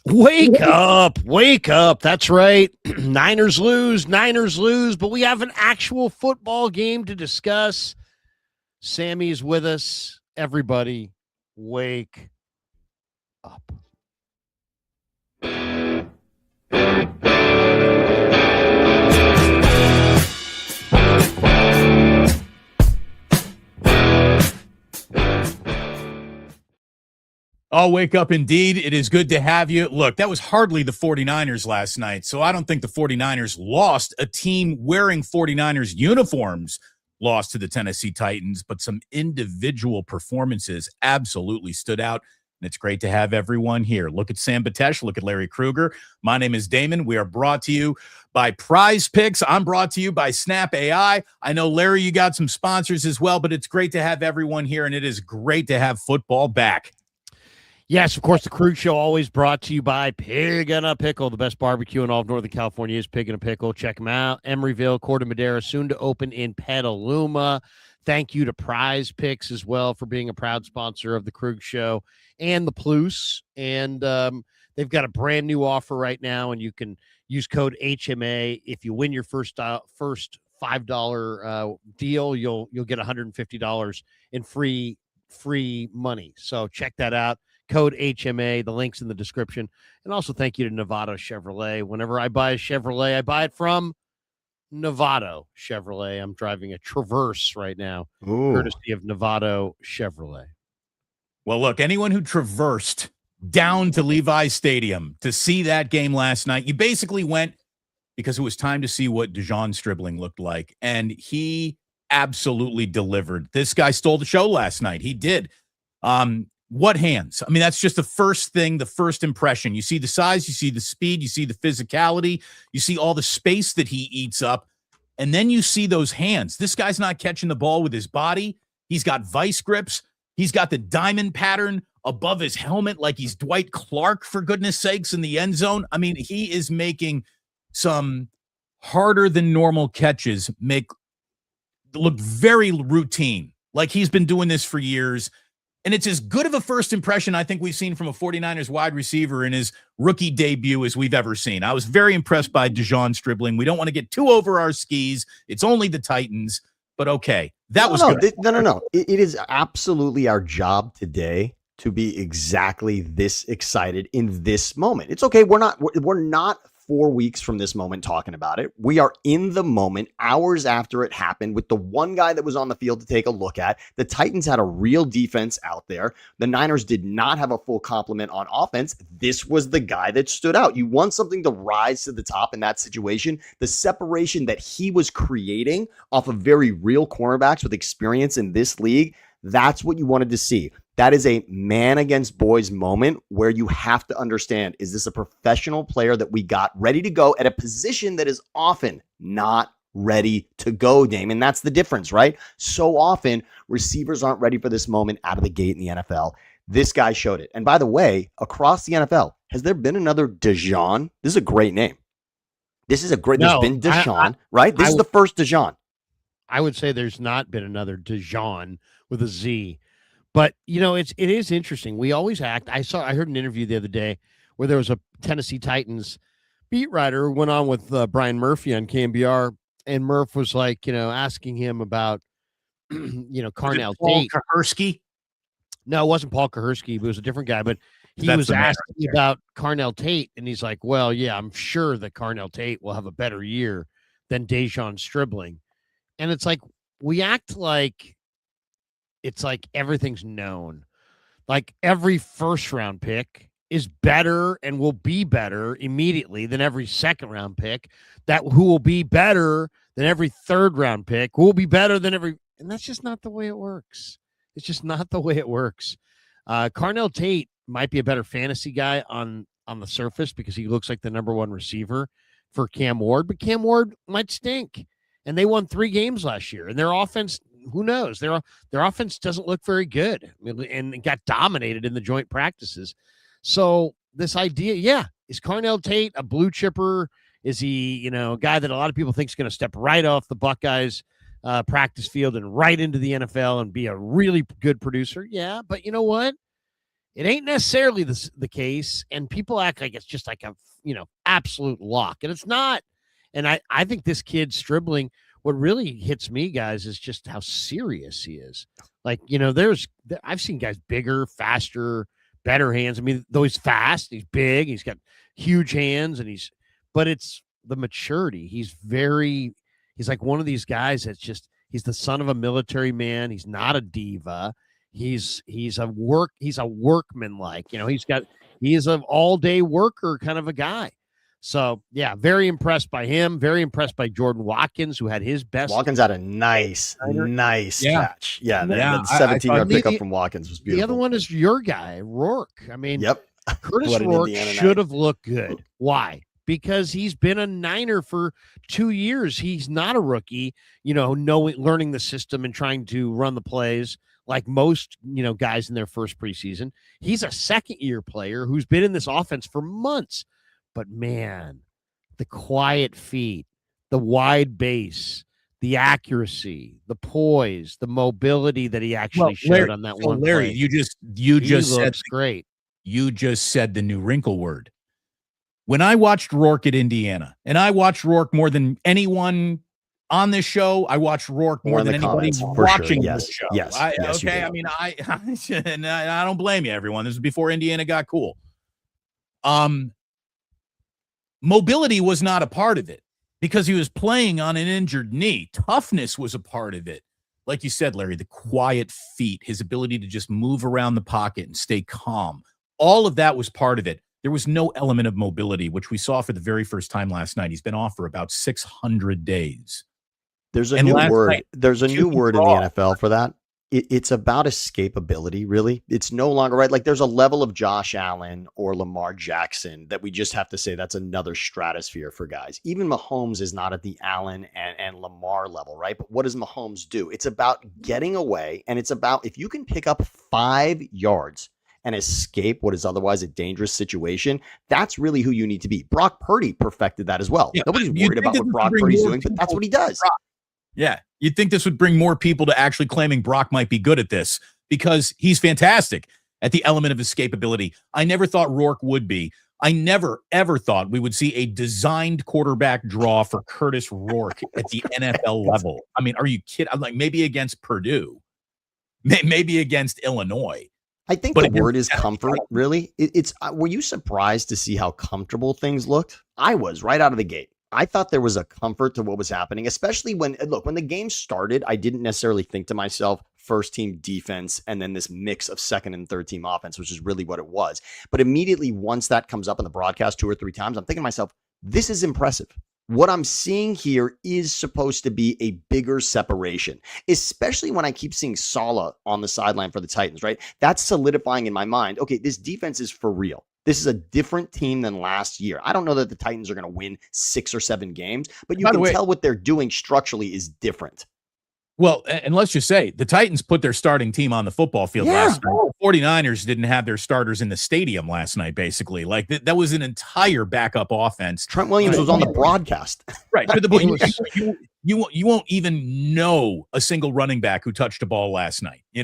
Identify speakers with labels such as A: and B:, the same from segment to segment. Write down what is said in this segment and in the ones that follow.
A: Wake up, wake up. That's right. Niners lose, but we have an actual football game to discuss. Sammy's with us. Everybody, wake up.
B: Oh, wake up indeed. It is good to have you. Look, that was hardly the 49ers last night, so I don't think the 49ers lost. A team wearing 49ers uniforms lost to the Tennessee Titans, but some individual performances absolutely stood out, and it's great to have everyone here. Look at Sam Betesh. Look at Larry Krueger. My name is Damon. We are brought to you by Prize Picks. I'm brought to you by Snap AI. I know, Larry, you got some sponsors as well, but it's great to have everyone here, and it is great to have football back.
A: Yes, of course, the Krueger Show always brought to you by Pig and a Pickle. The best barbecue in all of Northern California is Pig and a Pickle. Check them out. Emeryville, Corte Madera, soon to open in Petaluma. Thank you to Prize Picks as well for being a proud sponsor of the Krueger Show and the Plus. And they've got a brand new offer right now, and you can use code HMA. If you win your first $5 deal, you'll get $150 in free money. So check that out. Code HMA, the link's in the description. And also thank you to Novato Chevrolet. Whenever I buy a Chevrolet, I buy it from Novato Chevrolet. I'm driving a Traverse right now, courtesy of Novato Chevrolet.
B: Well, look, anyone who traversed down to Levi's Stadium to see that game last night, you basically went because it was time to see what Dejon Stribling looked like. And he absolutely delivered. This guy stole the show last night. He did. What hands? I mean, that's just the first thing, the first impression. You see the size, you see the speed, you see the physicality, you see all the space that he eats up, and then you see those hands. This guy's not catching the ball with his body. He's got vice grips. He's got the diamond pattern above his helmet like he's Dwight Clark, for goodness sakes, in the end zone. I mean, he is making some harder than normal catches look very routine, like he's been doing this for years. And it's as good of a first impression I think we've seen from a 49ers wide receiver in his rookie debut as we've ever seen. I was very impressed by Dejon Stribling. We don't want to get too over our skis. It's only the Titans, but okay. That was good.
C: No. It is absolutely our job today to be exactly this excited in this moment. It's okay. We're not 4 weeks from this moment talking about it. We are in the moment, hours after it happened, with the one guy that was on the field to take a look at. The Titans had a real defense out there. The Niners did not have a full complement on offense. This was the guy that stood out. You want something to rise to the top in that situation. The separation that he was creating off of very real cornerbacks with experience in this league, that's what you wanted to see. That is a man against boys moment where you have to understand, is this a professional player that we got ready to go at a position that is often not ready to go, Damon? That's the difference, right? So often receivers aren't ready for this moment out of the gate in the NFL. This guy showed it. And by the way, across the NFL, has there been another Dejon? This is a great name. There's been Deshaun, right? This is the first Dejon.
A: I would say there's not been another Dejon with a Z. But, it is interesting. We always act. I heard an interview the other day where there was a Tennessee Titans beat writer who went on with Brian Murphy on KMBR, and Murph was like, asking him about, Carnell Tate.
B: Paul Kahersky?
A: No, it wasn't Paul Kahersky. It was a different guy, but he was asking about Carnell Tate, and he's like, well, yeah, I'm sure that Carnell Tate will have a better year than Dejon Stribling. And it's like, we act like it's like everything's known. Like every first round pick is better and will be better immediately than every second round pick. Who will be better than every third round pick, who will be better than and that's just not the way it works. It's just not the way it works. Carnell Tate might be a better fantasy guy on the surface because he looks like the number one receiver for Cam Ward, but Cam Ward might stink. And they won 3 games last year, and their offense, who knows? Their offense doesn't look very good, and got dominated in the joint practices. So this idea, is Carnell Tate a blue chipper? Is he, a guy that a lot of people think is going to step right off the Buckeyes practice field and right into the NFL and be a really good producer? Yeah, but you know what? It ain't necessarily the case, and people act like it's just like a absolute lock, and it's not. And I think this kid Stribling, what really hits me, guys, is just how serious he is. Like, I've seen guys bigger, faster, better hands. I mean, though he's fast, he's big, he's got huge hands, but it's the maturity. He's like one of these guys that's just, he's the son of a military man. He's not a diva. He's a workman, like, he is an all-day worker kind of a guy. So yeah, very impressed by him. Very impressed by Jordan Watkins, who had his best.
C: Watkins had a nice catch. Yeah, that 17-yard pickup from Watkins was beautiful.
A: The other one is your guy, Rourke. I mean,
C: yep.
A: Curtis Rourke should have looked good. Why? Because he's been a Niner for 2 years. He's not a rookie, learning the system and trying to run the plays like most, guys in their first preseason. He's a second-year player who's been in this offense for months. But man, the quiet feet, the wide base, the accuracy, the poise, the mobility that he actually showed on that one
B: Larry,
A: play.
B: you just said
A: great.
B: You just said the new wrinkle word. When I watched Rourke at Indiana, and I watched Rourke more than anyone on this show, I watched Rourke more than anybody watching this show.
C: Yes.
B: I mean, I don't blame you, everyone. This is before Indiana got cool. Mobility was not a part of it because he was playing on an injured knee. Toughness was a part of it. Like you said, Larry, the quiet feet, his ability to just move around the pocket and stay calm. All of that was part of it. There was no element of mobility, which we saw for the very first time last night. He's been off for about 600 days.
C: There's a new word. There's a new word in the NFL for that. It's about escapability, really. It's no longer right. Like there's a level of Josh Allen or Lamar Jackson that we just have to say that's another stratosphere for guys. Even Mahomes is not at the Allen and Lamar level, right? But what does Mahomes do? It's about getting away, and it's about if you can pick up 5 yards and escape what is otherwise a dangerous situation, that's really who you need to be. Brock Purdy perfected that as well. Yeah, nobody's worried about what Brock Purdy's doing, but that's what he does.
B: Yeah, you'd think this would bring more people to actually claiming Brock might be good at this because he's fantastic at the element of escapability. I never thought Rourke would be. I never, ever thought we would see a designed quarterback draw for Curtis Rourke at the NFL level. I mean, are you kidding? I'm like, maybe against Purdue, maybe against Illinois.
C: I think the word is comfort, really. It's were you surprised to see how comfortable things looked? I was right out of the gate. I thought there was a comfort to what was happening, especially when the game started, I didn't necessarily think to myself, first team defense, and then this mix of second and third team offense, which is really what it was. But immediately once that comes up in the broadcast 2 or 3 times, I'm thinking to myself, this is impressive. What I'm seeing here is supposed to be a bigger separation, especially when I keep seeing Saleh on the sideline for the Titans, right? That's solidifying in my mind. Okay, this defense is for real. This is a different team than last year. I don't know that the Titans are going to win 6 or 7 games, but you can tell what they're doing structurally is different.
B: Well, and let's just say the Titans put their starting team on the football field last night. The 49ers didn't have their starters in the stadium last night, basically. Like that was an entire backup offense.
C: Trent Williams was on the broadcast.
B: Right. To the point you won't even know a single running back who touched a ball last night. It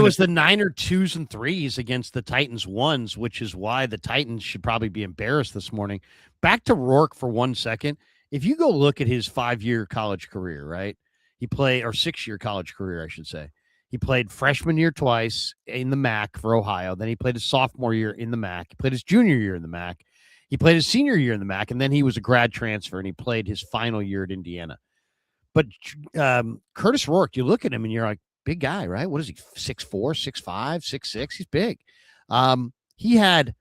A: was the Niner 2s and 3s against the Titans 1s, which is why the Titans should probably be embarrassed this morning. Back to Rourke for 1 second. If you go look at his 5-year college career, right? He played, or 6-year college career, I should say. He played freshman year twice in the MAC for Ohio. Then he played his sophomore year in the MAC. He played his junior year in the MAC. He played his senior year in the MAC, and then he was a grad transfer, and he played his final year at Indiana. But Curtis Rourke, you look at him, and you're like, big guy, right? What is he, 6'4", 6'5", 6'6"? He's big. He had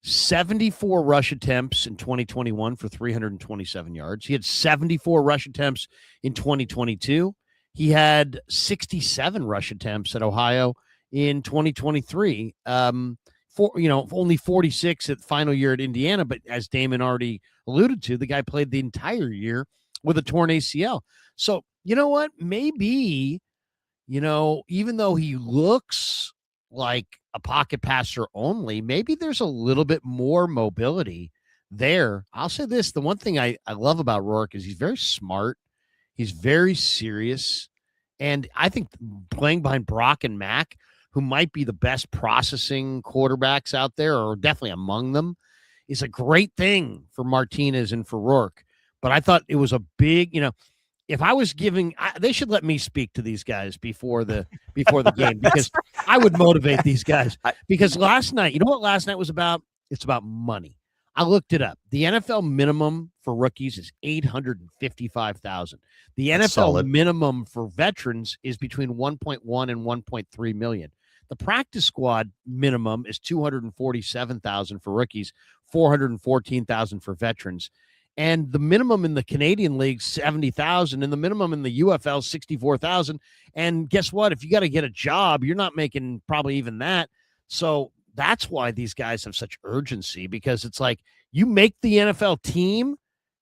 A: 74 rush attempts in 2021 for 327 yards. He had 74 rush attempts in 2022. He had 67 rush attempts at Ohio in 2023. Only 46 at the final year at Indiana. But as Damon already alluded to, the guy played the entire year with a torn ACL. So you know what? Maybe, even though he looks like a pocket passer only, maybe there's a little bit more mobility there. I'll say this. The one thing I love about Rourke is he's very smart. He's very serious. And I think playing behind Brock and Mac, who might be the best processing quarterbacks out there, or definitely among them, is a great thing for Martinez and for Rourke. But I thought it was a big, if I was giving, they should let me speak to these guys before the game, because I would motivate these guys. Because last night, you know what last night was about? It's about money. I looked it up. The NFL minimum for rookies is $855,000. The NFL
C: solid.
A: minimum for veterans is between 1.1 and 1.3 million. The practice squad minimum is $247,000 for rookies, $414,000 for veterans. And the minimum in the Canadian League, $70,000, and the minimum in the UFL, $64,000. And guess what? If you got to get a job, you're not making probably even that. So that's why these guys have such urgency, because it's like, you make the NFL team,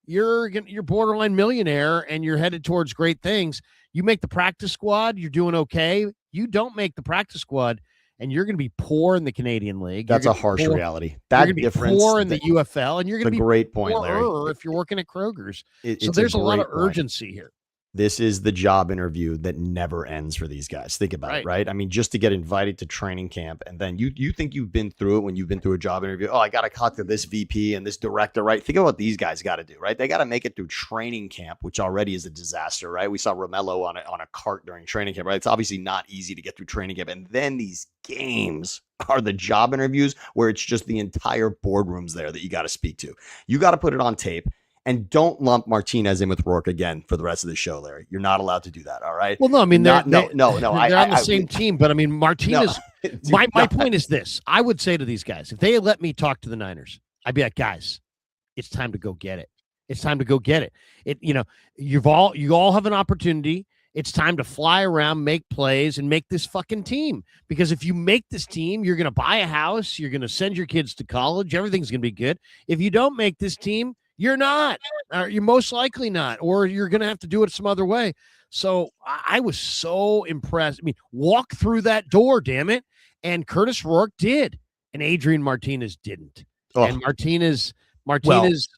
A: you're borderline millionaire and you're headed towards great things. You make the practice squad, you're doing okay. You don't make the practice squad, and you're going to be poor in the Canadian League.
C: That's a harsh reality. That
A: you're
C: difference,
A: poor in the UFL, and you're going to be
C: great point, Larry.
A: If you're working at Krueger's. So there's a lot of urgency here.
C: This is the job interview that never ends for these guys. Think about it, right? I mean, just to get invited to training camp, and then you think you've been through it when you've been through a job interview. Oh, I got to talk to this VP and this director, right? Think of what these guys got to do, right? They got to make it through training camp, which already is a disaster, right? We saw Romello on a cart during training camp, right? It's obviously not easy to get through training camp. And then these games are the job interviews where it's just the entire boardrooms there that you got to speak to. You got to put it on tape. And don't lump Martinez in with Rourke again for the rest of the show, Larry. You're not allowed to do that. All right.
A: Well, no, I mean, they're on
C: the
A: same team, but I mean, Martinez. My point is this: I would say to these guys, if they had let me talk to the Niners, I'd be like, guys, it's time to go get it. It's time to go get it. You all have an opportunity. It's time to fly around, make plays, and make this fucking team. Because if you make this team, you're going to buy a house, you're going to send your kids to college, everything's going to be good. If you don't make this team, you're not. You're most likely not, or you're going to have to do it some other way. So I was so impressed. I mean, walk through that door, damn it. And Curtis Rourke did, and Adrian Martinez didn't. Oh. And Martinez,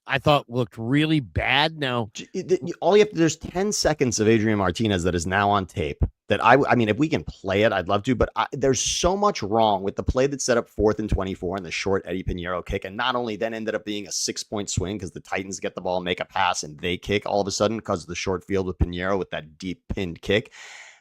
A: I thought, looked really bad. Now,
C: there's 10 seconds of Adrian Martinez that is now on tape that I mean, if we can play it, I'd love to, but there's so much wrong with the play that set up 4th and 24 and the short Eddie Pinheiro kick. And not only then ended up being a 6-point swing because the Titans get the ball, make a pass, and they kick all of a sudden because of the short field with Pinheiro with that deep pinned kick.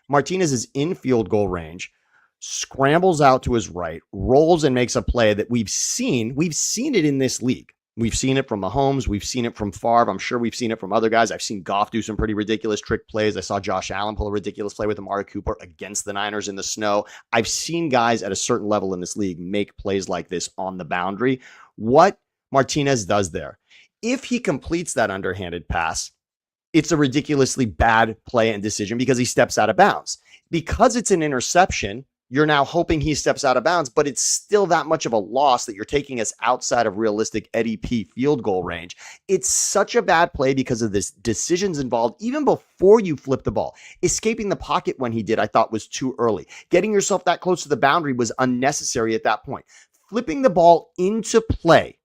C: Martinez is in field goal range, scrambles out to his right, rolls and makes a play that we've seen it in this league. We've seen it from Mahomes. We've seen it from Favre. I'm sure we've seen it from other guys. I've seen Goff do some pretty ridiculous trick plays. I saw Josh Allen pull a ridiculous play with Amari Cooper against the Niners in the snow. I've seen guys at a certain level in this league make plays like this on the boundary. What Martinez does there, if he completes that underhanded pass, it's a ridiculously bad play and decision because he steps out of bounds. Because it's an interception, you're now hoping he steps out of bounds, but it's still that much of a loss that you're taking us outside of realistic Eddie P field goal range. It's such a bad play because of this decisions involved even before you flip the ball. Escaping the pocket when he did, I thought was too early. Getting yourself that close to the boundary was unnecessary at that point. Flipping the ball into play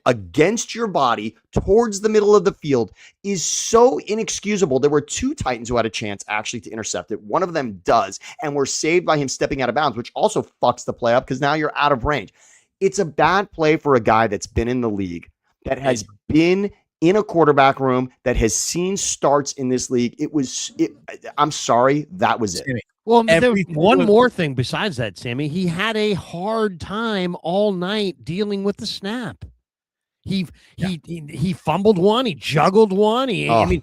C: against your body towards the middle of the field is so inexcusable. There were 2 Titans who had a chance actually to intercept it. One of them does, and were saved by him stepping out of bounds, which also fucks the play up because now you're out of range. It's a bad play for a guy that's been in the league, that has been in a quarterback room, that has seen starts in this league. I'm sorry, that was it.
A: Well, one more thing besides that, Sammy, he had a hard time all night dealing with the snap. He fumbled one, he juggled one. It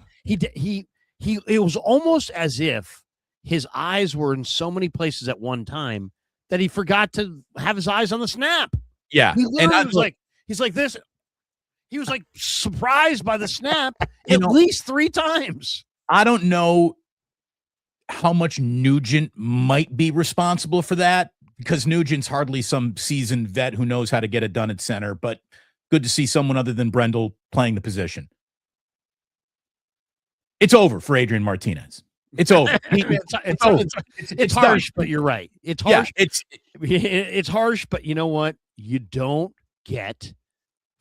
A: was almost as if his eyes were in so many places at one time that he forgot to have his eyes on the snap.
B: Yeah.
A: He's like this. He was like surprised by the snap at least 3 times.
B: I don't know how much Nugent might be responsible for that, because Nugent's hardly some seasoned vet who knows how to get it done at center, but good to see someone other than Brendel playing the position. It's over for Adrian Martinez. It's over.
A: It's harsh, but you're right. It's harsh. Yeah, it's harsh, but you know what? You don't get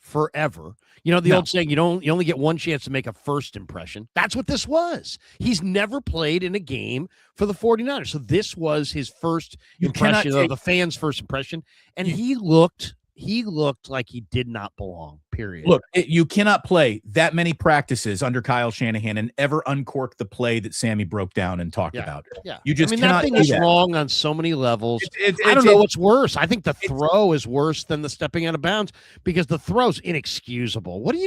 A: forever. You know, the old saying, you only get one chance to make a first impression. That's what this was. He's never played in a game for the 49ers. So this was his first impression, of the fans' first impression. And he looked like he did not belong, period.
B: Look, you cannot play that many practices under Kyle Shanahan and ever uncork the play that Sammy broke down and talked about.
A: Yeah.
B: You just cannot.
A: That thing is wrong on so many levels. I don't know what's worse. I think the throw is worse than the stepping out of bounds because the throw's inexcusable. What are you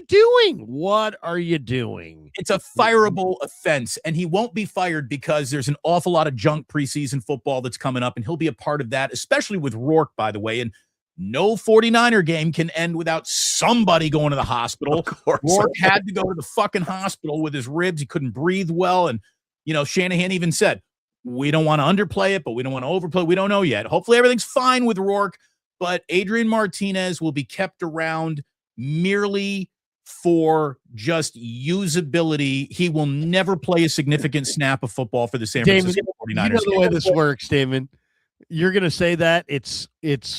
A: doing? It's a fireable offense, and he won't be fired because there's an awful lot of junk preseason football that's coming up, and he'll be a part of that, especially with Rourke, by the way. And no 49er game can end without somebody going to the hospital.
C: Of course.
B: Rourke had to go to the fucking hospital with his ribs. He couldn't breathe well. And, Shanahan even said, we don't want to underplay it, but we don't want to overplay. We don't know yet. Hopefully everything's fine with Rourke, but Adrian Martinez will be kept around merely for just usability. He will never play a significant snap of football for the San Francisco 49ers.
A: You know the way this works, Damon. You're going to say that it's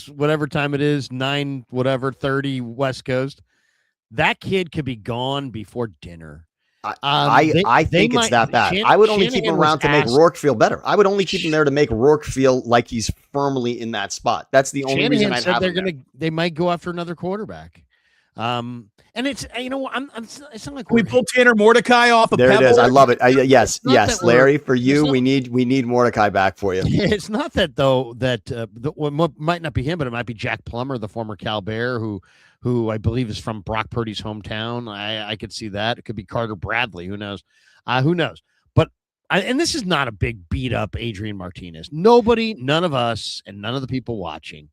A: whatever time it is, 9:30 West Coast. That kid could be gone before dinner.
C: I think it's that bad. I would only keep him around to make Rourke feel better. I would only keep him there to make Rourke feel like he's firmly in that spot. That's the only reason I'd have him.
A: They might go after another quarterback. And it's it's not like
B: we pull Tanner Mordecai off.
C: There it is. I love it. Yes, Larry. For you, we need Mordecai back for you.
A: It's not that though. What might not be him, but it might be Jack Plummer, the former Cal Bear, who I believe is from Brock Purdy's hometown. I could see that. It could be Carter Bradley. Who knows? Who knows? But and this is not a big beat up Adrian Martinez. None of us, and none of the people watching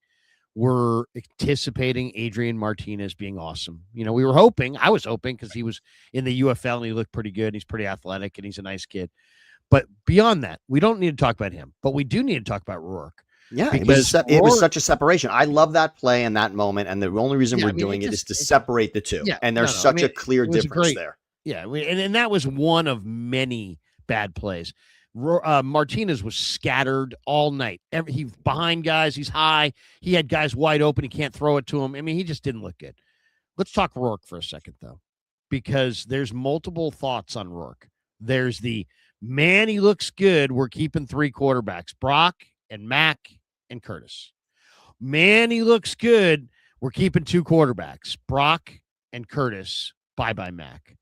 A: were anticipating Adrian Martinez being awesome. I was hoping because he was in the UFL and he looked pretty good. He's pretty athletic and he's a nice kid. But beyond that, we don't need to talk about him, but we do need to talk about Rourke.
C: Yeah, it was such a separation. I love that play and that moment. And the only reason we're doing it is to separate the two. And there's such a clear difference there.
A: Yeah. And that was one of many bad plays. Martinez was scattered all night. He behind guys. He's high. He had guys wide open. He can't throw it to him. I mean, he just didn't look good. Let's talk Rourke for a second, though, because there's multiple thoughts on Rourke. There's the man, he looks good. We're keeping three quarterbacks, Brock and Mac and Curtis. Man, he looks good. We're keeping two quarterbacks, Brock and Curtis. Bye-bye, Mac.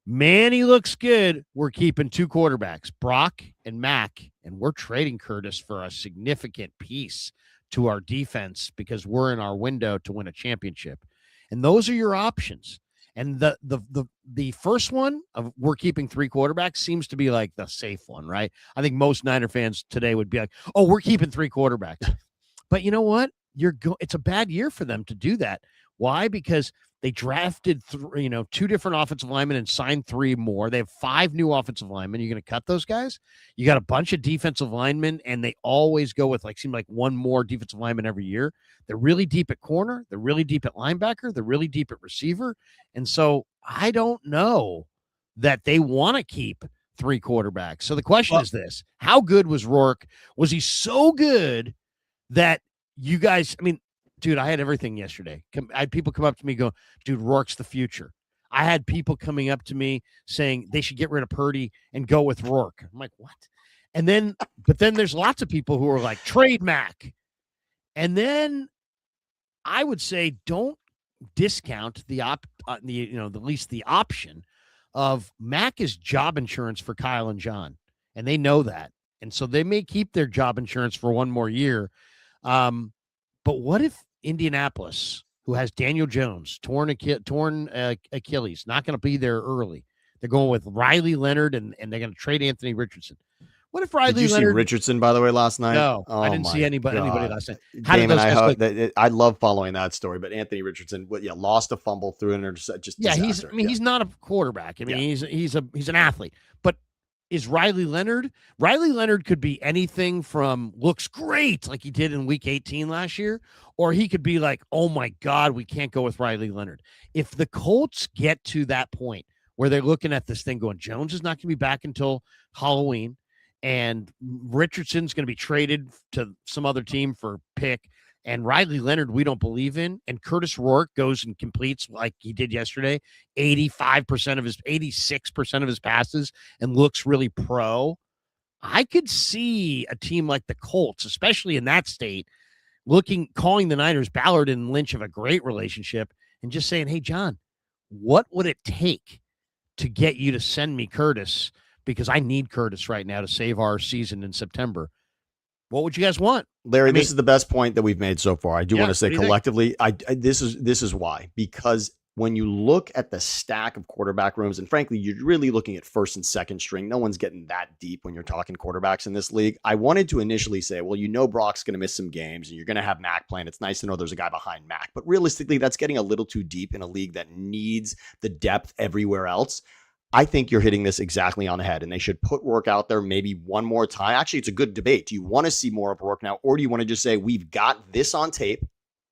A: Man, he looks good. We're keeping two quarterbacks, Brock and Mac, and we're trading Curtis for a significant piece to our defense because we're in our window to win a championship. And those are your options. And the first one of we're keeping three quarterbacks seems to be like the safe one, right? I think most Niner fans today would be like, oh, we're keeping three quarterbacks. But you know what? It's a bad year for them to do that. Why? Because they drafted two different offensive linemen and signed three more. They have 5 new offensive linemen. You're going to cut those guys? You got a bunch of defensive linemen, and they always go with seem like one more defensive lineman every year. They're really deep at corner. They're really deep at linebacker. They're really deep at receiver. And so I don't know that they want to keep 3 quarterbacks. So the question is this: how good was Rourke? Was he so good that you guys? I mean, dude, I had everything yesterday. I had people come up to me go, dude, Rourke's the future. I had people coming up to me saying they should get rid of Purdy and go with Rourke. I'm like, what? But then there's lots of people who are like, trade Mac. And then I would say don't discount at least the option of Mac is job insurance for Kyle and John. And they know that. And so they may keep their job insurance for one more year. But what if Indianapolis, who has Daniel Jones, torn Achilles, not going to be there early? They're going with Riley Leonard, and they're going to trade Anthony Richardson. What if Riley Leonard?
C: Did you see Richardson, by the way, last night?
A: No, I didn't see anybody last night.
C: Damon, I love following that story, but Anthony Richardson, lost a fumble through an interception.
A: He's not a quarterback. He's an athlete. But is Riley Leonard? Riley Leonard could be anything from looks great like he did in week 18 last year, or he could be like, oh my God, we can't go with Riley Leonard. If the Colts get to that point where they're looking at this thing going, Jones is not going to be back until Halloween, and Richardson's going to be traded to some other team for pick, and Riley Leonard we don't believe in, and Curtis Rourke goes and completes like he did yesterday, 86% of his passes and looks really pro, I could see a team like the Colts, especially in that state, calling the Niners. Ballard and Lynch have a great relationship, and just saying, hey, John, what would it take to get you to send me Curtis? Because I need Curtis right now to save our season in September. What would you guys want?
C: Larry, this is the best point that we've made so far. I do want to say collectively, this is why. Because when you look at the stack of quarterback rooms, and frankly, you're really looking at first and second string. No one's getting that deep when you're talking quarterbacks in this league. I wanted to initially say, well, Brock's going to miss some games, and you're going to have Mac playing. It's nice to know there's a guy behind Mac. But realistically, that's getting a little too deep in a league that needs the depth everywhere else. I think you're hitting this exactly on the head, and they should put Rourke out there maybe one more time. Actually, it's a good debate. Do you want to see more of Rourke now, or do you want to just say, we've got this on tape?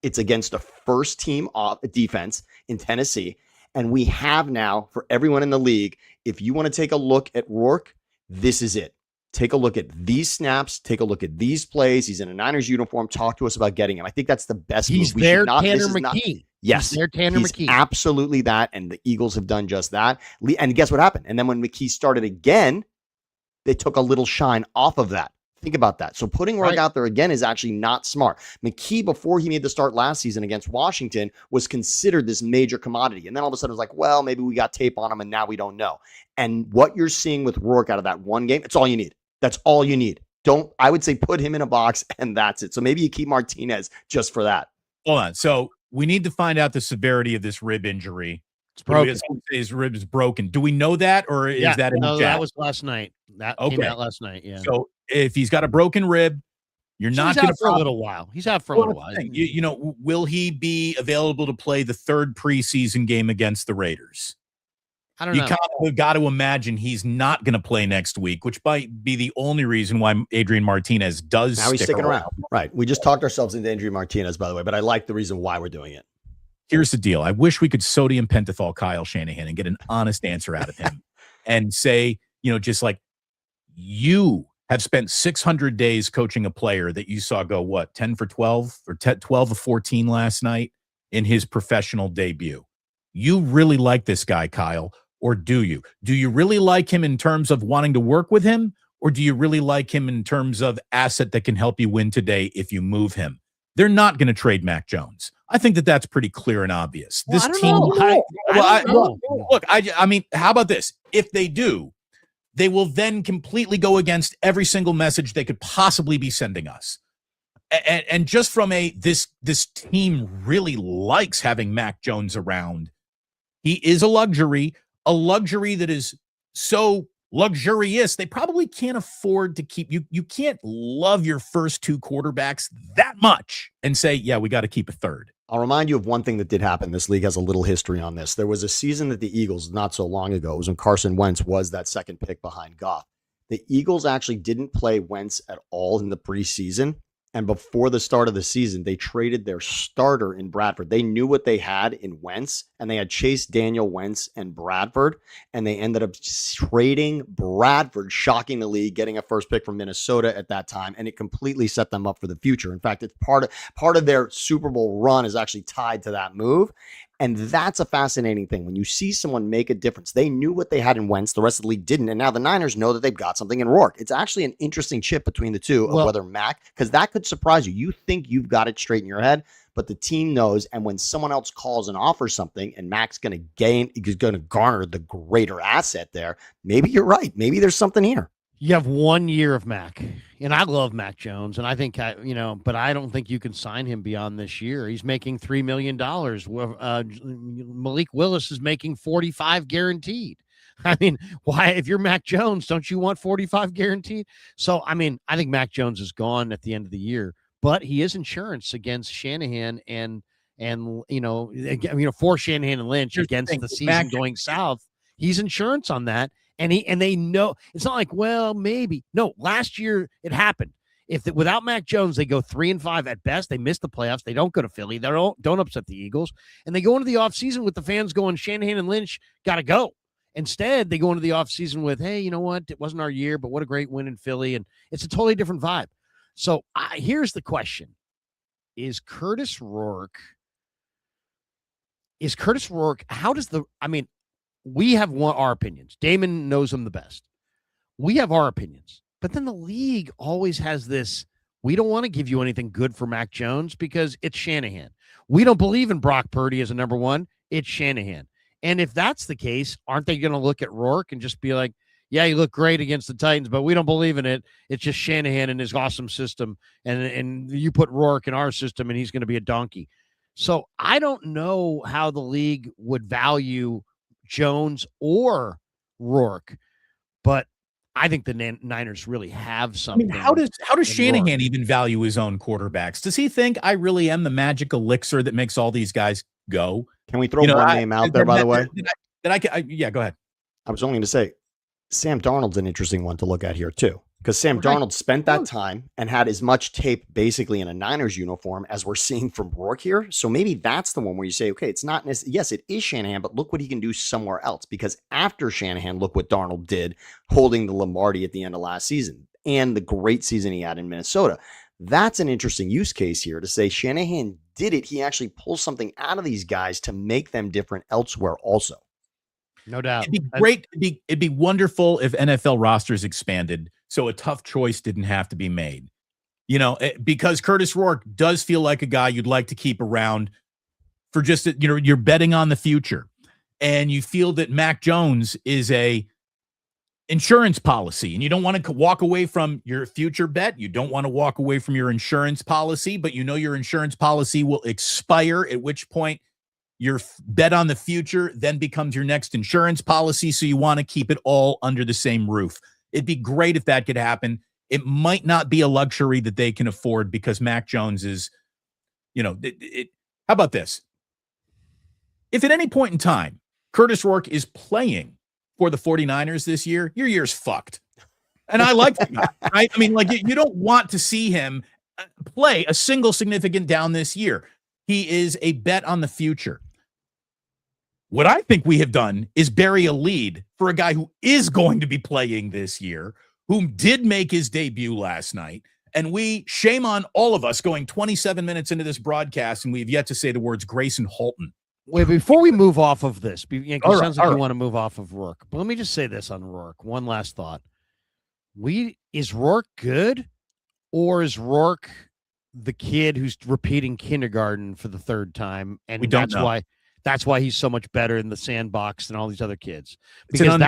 C: It's against a first-team defense in Tennessee, and we have now, for everyone in the league, if you want to take a look at Rourke, this is it. Take a look at these snaps. Take a look at these plays. He's in a Niners uniform. Talk to us about getting him. I think that's the best
A: move. He's their Tanner McKee.
C: Yes,
A: they're Tanner McKee.
C: Absolutely that, and the Eagles have done just that. And guess what happened? And then when McKee started again, they took a little shine off of that. Think about that. So putting Rourke out there again is actually not smart. McKee, before he made the start last season against Washington, was considered this major commodity. And then all of a sudden it was like, well, maybe we got tape on him and now we don't know. And what you're seeing with Rourke out of that one game, it's all you need. That's all you need. I would say put him in a box and that's it. So maybe you keep Martinez just for that.
B: Hold on. So we need to find out the severity of this rib injury.
A: It's broken.
B: His rib is broken. Do we know that, or is that in the chat?
A: That was last night. That came out last night. Yeah.
B: So if he's got a broken rib, you're not going to
A: for a little while. He's out for a little while.
B: Will he be available to play the third preseason game against the Raiders?
A: I don't know.
B: You kind of got to imagine he's not going to play next week, which might be the only reason why Adrian Martinez does.
C: Now he's sticking around. Right. We just talked ourselves into Adrian Martinez, by the way, but I like the reason why we're doing it.
B: Here's the deal. I wish we could sodium pentothal Kyle Shanahan and get an honest answer out of him and say, just like, you have spent 600 days coaching a player that you saw go, 10 for 12 or 12 of 14 last night in his professional debut. You really like this guy, Kyle, or do you? Do you really like him in terms of wanting to work with him, or do you really like him in terms of asset that can help you win today if you move him? They're not going to trade Mac Jones. I think that's pretty clear and obvious. This team. Look, I mean, how about this? If they do, they will then completely go against every single message they could possibly be sending us. And just from this team really likes having Mac Jones around. He is a luxury that is so luxurious, they probably can't afford to keep you. You can't love your first two quarterbacks that much and say, yeah, we got to keep a third.
C: I'll remind you of one thing that did happen. This league has a little history on this. There was a season that the Eagles, not so long ago, it was when Carson Wentz was that second pick behind Goff. The Eagles actually didn't play Wentz at all in the preseason. And before the start of the season, they traded their starter in Bradford. They knew what they had in Wentz, and they had Chase Daniel, Wentz, and Bradford, and they ended up trading Bradford, shocking the league, getting a first pick from Minnesota at that time, and it completely set them up for the future. In fact, it's part of their Super Bowl run is actually tied to that move. And that's a fascinating thing. When you see someone make a difference, they knew what they had in Wentz, the rest of the league didn't. And now the Niners know that they've got something in Rourke. It's actually an interesting chip between the two of whether Mac, because that could surprise you. You think you've got it straight in your head, but the team knows. And when someone else calls and offers something and Mac's going to garner the greater asset there, maybe you're right. Maybe there's something here.
A: You have 1 year of Mac, and I love Mac Jones, and I think, but I don't think you can sign him beyond this year. He's making $3 million. Malik Willis is making 45 guaranteed. I mean, why, if you're Mac Jones, don't you want 45 guaranteed? So, I mean, I think Mac Jones is gone at the end of the year, but he is insurance against Shanahan and for Shanahan and Lynch against the season going south. He's insurance on that. And they know it's not like, well, maybe. No, last year it happened. Without Mac Jones, they go 3-5 at best. They miss the playoffs. They don't go to Philly. They don't upset the Eagles. And they go into the offseason with the fans going, Shanahan and Lynch got to go. Instead, they go into the offseason with, hey, you know what? It wasn't our year, but what a great win in Philly. And it's a totally different vibe. So here's the question. is Curtis Rourke. How does we have our opinions. Damon knows him the best. We have our opinions. But then the league always has this, we don't want to give you anything good for Mac Jones because it's Shanahan. We don't believe in Brock Purdy as a number one. It's Shanahan. And if that's the case, aren't they going to look at Rourke and just be like, yeah, you look great against the Titans, but we don't believe in it. It's just Shanahan and his awesome system. And you put Rourke in our system and he's going to be a donkey. So I don't know how the league would value Jones or Rourke, but I think the Niners really have something.
B: I mean, how does Shanahan even value his own quarterbacks? Does he think I really am the magic elixir that makes all these guys go?
C: Can we throw one name out there, by the way?
B: Yeah, go ahead.
C: I was only going to say, Sam Darnold's an interesting one to look at here, too. Because Sam Darnold spent that time and had as much tape basically in a Niners uniform as we're seeing from Rourke here. So maybe that's the one where you say, okay, it's not necessarily, yes, it is Shanahan, but look what he can do somewhere else. Because after Shanahan, look what Darnold did holding the Lombardi at the end of last season and the great season he had in Minnesota. That's an interesting use case here to say Shanahan did it. He actually pulls something out of these guys to make them different elsewhere also.
A: No doubt.
B: It'd be great. It'd be wonderful if NFL rosters expanded so a tough choice didn't have to be made. Because Curtis Rourke does feel like a guy you'd like to keep around for just, you're betting on the future. And you feel that Mac Jones is a insurance policy and you don't want to walk away from your future bet. You don't want to walk away from your insurance policy, but your insurance policy will expire, at which point your bet on the future then becomes your next insurance policy. So you want to keep it all under the same roof. It'd be great if that could happen. It might not be a luxury that they can afford because Mac Jones is, how about this? If at any point in time, Curtis Rourke is playing for the 49ers this year, your year's fucked. And I like that. Right? I mean, you don't want to see him play a single significant down this year. He is a bet on the future. What I think we have done is bury a lead for a guy who is going to be playing this year, who did make his debut last night. And shame on all of us going 27 minutes into this broadcast, and we have yet to say the words Grayson Holton.
A: Wait, before we move off of this, it sounds like you want to move off of Rourke. But let me just say this on Rourke. One last thought. Is Rourke good, or is Rourke the kid who's repeating kindergarten for the third time? And
B: we don't know.
A: That's why he's so much better in the sandbox than all these other kids. Because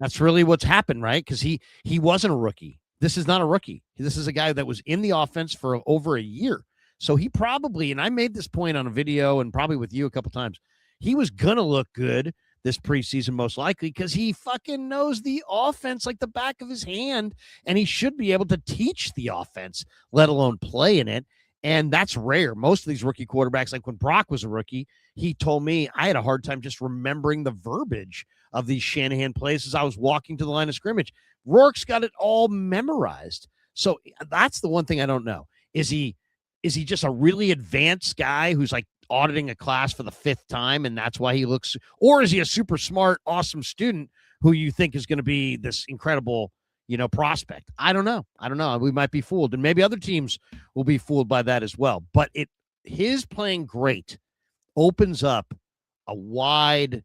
A: that's really what's happened, right? Because he wasn't a rookie. This is not a rookie. This is a guy that was in the offense for over a year. So he probably, and I made this point on a video and probably with you a couple times, he was going to look good this preseason, most likely, because he fucking knows the offense like the back of his hand, and he should be able to teach the offense, let alone play in it. And that's rare. Most of these rookie quarterbacks, like when Brock was a rookie, he told me I had a hard time just remembering the verbiage of these Shanahan plays as I was walking to the line of scrimmage. Rourke's got it all memorized. So that's the one thing I don't know. Is he just a really advanced guy who's like auditing a class for the fifth time, and that's why he looks, or is he a super smart, awesome student who you think is going to be this incredible, prospect? I don't know. We might be fooled, and maybe other teams will be fooled by that as well. But his playing great opens up a wide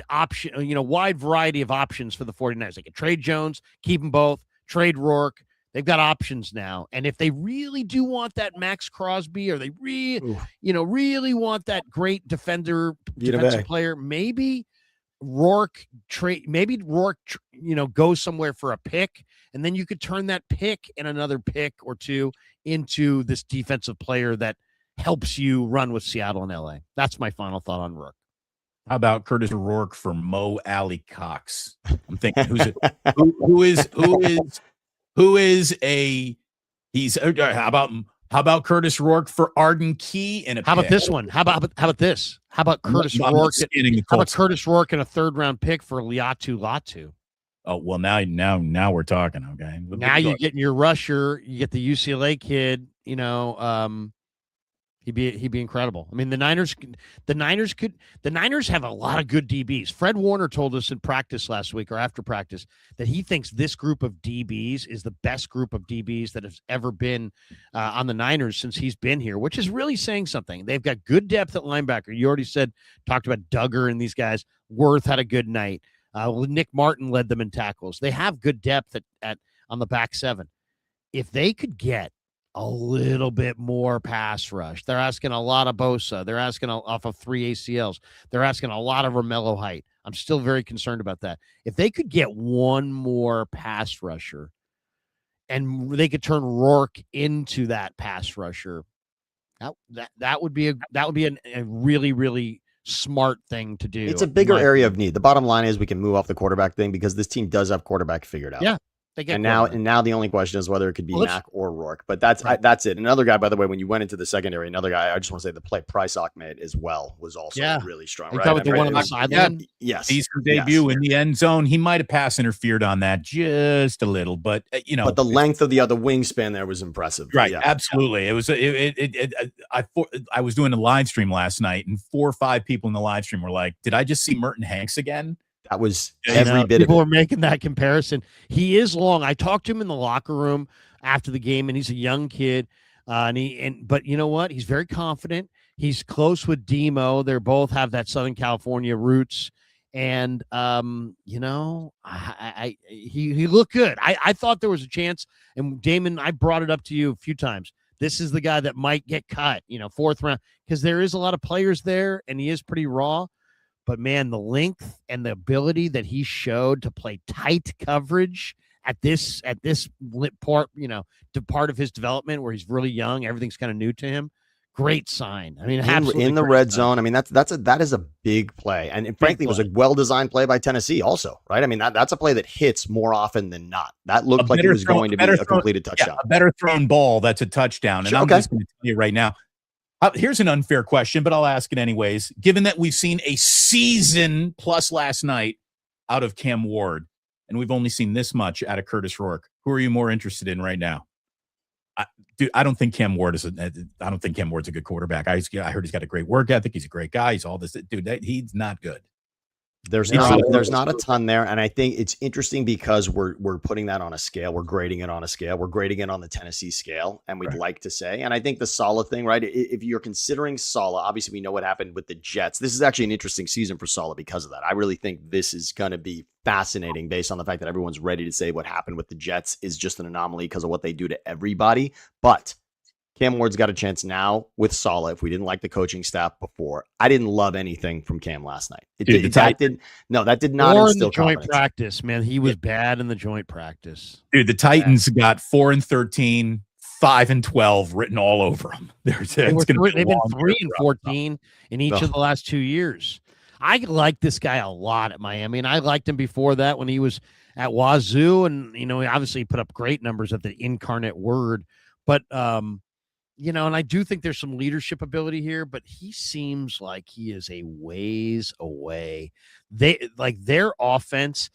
A: option, wide variety of options for the 49ers. They can trade Jones, keep them both, trade Rourke. They've got options now. And if they really do defensive Crosby, or they really want that great defensive player, maybe Rourke goes somewhere for a pick, and then you could turn that pick and another pick or two into this defensive player that helps you run with Seattle and LA. That's my final thought on Rourke.
B: How about Curtis Rourke for Mo Alley Cox? I'm thinking how about Curtis Rourke for Arden Key and
A: how about this one? How about this? How about Curtis Rourke? How about Curtis Rourke and a third-round pick for Liatu Latu?
B: Oh, well, now we're talking. Okay,
A: now you're getting your rusher. You get the UCLA kid. He'd be incredible. I mean, the Niners have a lot of good DBs. Fred Warner told us in practice last week or after practice that he thinks this group of DBs is the best group of DBs that has ever been on the Niners since he's been here, which is really saying something. They've got good depth at linebacker. You already talked about Duggar and these guys. Worth had a good night. Nick Martin led them in tackles. They have good depth at on the back seven. If they could get a little bit more pass rush. They're asking a lot of Bosa. They're asking off of 3 ACLs. They're asking a lot of Romello height. I'm still very concerned about that. If they could get one more pass rusher and they could turn Rourke into that pass rusher, that would be a really, really smart thing to do.
C: It's a bigger area of need. The bottom line is we can move off the quarterback thing because this team does have quarterback figured out.
A: Yeah.
C: And now the only question is whether it could be Mack or Rourke. But that's it. Another guy, by the way, when you went into the secondary, another guy, I just want to say the play Prysock made as well was also really strong.
A: Right? The one on the sideline.
C: Yes.
B: Season debut in the end zone. He might have pass interfered on that just a little, but
C: But the length of the other wingspan there was impressive.
B: Right. Yeah. Absolutely. It was. I was doing a live stream last night, and 4 or 5 people in the live stream were like, "Did I just see Merton Hanks again?"
C: That was every bit of it.
A: People are making that comparison. He is long. I talked to him in the locker room after the game, and he's a young kid. But you know what? He's very confident. He's close with Demo. They both have that Southern California roots. And he looked good. I thought there was a chance. And Damon, I brought it up to you a few times. This is the guy that might get cut, 4th round, because there is a lot of players there, and he is pretty raw. But man, the length and the ability that he showed to play tight coverage at this part, part of his development where he's really young, everything's kind of new to him. Great sign. I mean,
C: in the red zone. I mean, that is a big play, and frankly, it was a well-designed play by Tennessee, also, right? I mean, that's a play that hits more often than not. That looked like it was going to be a completed touchdown.
B: Yeah, a better thrown ball. That's a touchdown. And I'm just going to tell you right now. Here's an unfair question, but I'll ask it anyways. Given that we've seen a season plus last night out of Cam Ward, and we've only seen this much out of Curtis Rourke, who are you more interested in right now? I don't think Cam Ward I don't think Cam Ward's a good quarterback. I heard he's got a great work ethic. He's a great guy. He's all this. Dude, he's not good.
C: There's not a ton there, and I think it's interesting because we're putting that on a scale. We're grading it on a scale. We're grading it on the Tennessee scale, and we'd like to say. And I think the Saleh thing, right? If you're considering Saleh, obviously we know what happened with the Jets. This is actually an interesting season for Saleh because of that. I really think this is going to be fascinating based on the fact that everyone's ready to say what happened with the Jets is just an anomaly because of what they do to everybody. But Cam Ward's got a chance now with Saleh. If we didn't like the coaching staff before, I didn't love anything from Cam last night. That did not instill
A: joint practice, man. He was bad in the joint practice.
B: Dude, the Titans got 4-13, 5-12 written all over them. They've been
A: 3-14 in each of the last 2 years. I like this guy a lot at Miami, and I liked him before that when he was at Wazoo, and he obviously put up great numbers at the Incarnate Word, but and I do think there's some leadership ability here, but he seems like he is a ways away. Their offense,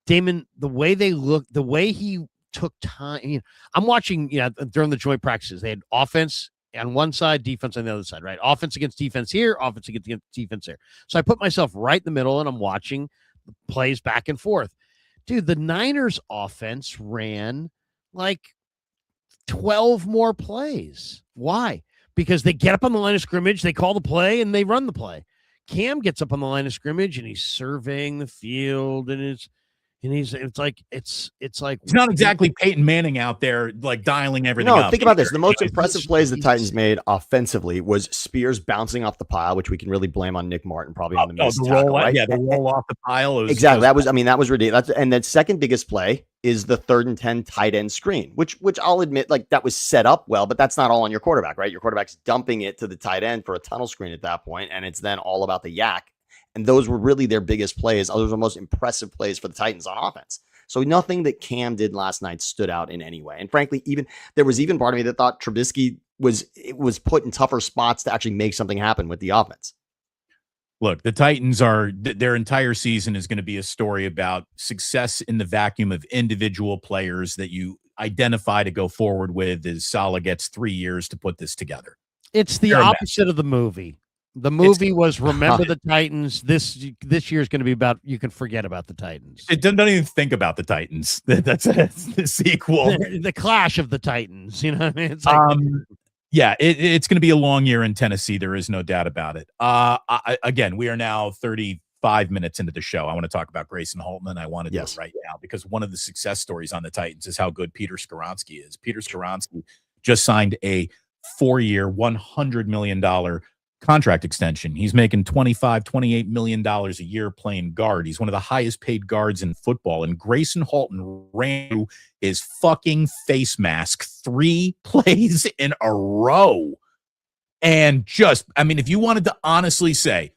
A: Damon, the way they look, the way he took time. I'm watching, during the joint practices, they had offense on one side, defense on the other side, right? Offense against defense here, offense against defense there. So I put myself right in the middle and I'm watching the plays back and forth. Dude, the Niners offense ran like 12 more plays. Why? Because they get up on the line of scrimmage, they call the play, and they run the play. Cam gets up on the line of scrimmage and he's surveying the field, and it's like it's
B: not exactly Peyton Manning out there like dialing everything up.
C: No, think about this. The most impressive plays the Titans made offensively was Spears bouncing off the pile, which we can really blame on Nick Martin, probably on the missed tackle, right?
B: Yeah, the roll off the pile.
C: Exactly. That was ridiculous. And the second biggest play is the 3rd and 10 tight end screen, which I'll admit, like, that was set up well, but that's not all on your quarterback, right? Your quarterback's dumping it to the tight end for a tunnel screen at that point, and it's then all about the yak. And those were really their biggest plays. Those were the most impressive plays for the Titans on offense. So nothing that Cam did last night stood out in any way. And frankly, there was part of me that thought Trubisky was put in tougher spots to actually make something happen with the offense.
B: Look, the Titans their entire season is going to be a story about success in the vacuum of individual players that you identify to go forward with as Saleh gets 3 years to put this together.
A: It's the opposite of the movie. The movie was Remember the Titans. This year is going to be about, you can forget about the Titans.
B: It don't even think about the Titans. That's the sequel.
A: The Clash of the Titans. You know what I mean? It's like,
B: yeah, it's going to be a long year in Tennessee. There is no doubt about it. Again, we are now 35 minutes into the show. I want to talk about Grayson Holton, and I want to do it right now because one of the success stories on the Titans is how good Peter Skoronski is. Peter Skoronski just signed a 4-year, $100 million contract extension. He's making $28 million a year playing guard. He's one of the highest paid guards in football. And Grayson Holton ran through his fucking face mask 3 plays in a row. And just, I mean, if you wanted to honestly say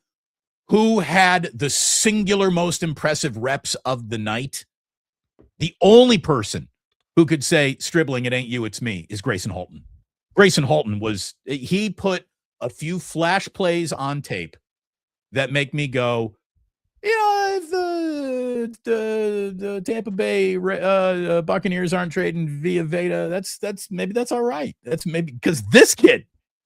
B: who had the singular most impressive reps of the night, the only person who could say, Stribling, it ain't you, it's me, is Grayson Holton. Grayson Holton he put a few flash plays on tape that make me go, you know, if the Tampa Bay Buccaneers aren't trading via Veda, that's all right. That's maybe because this kid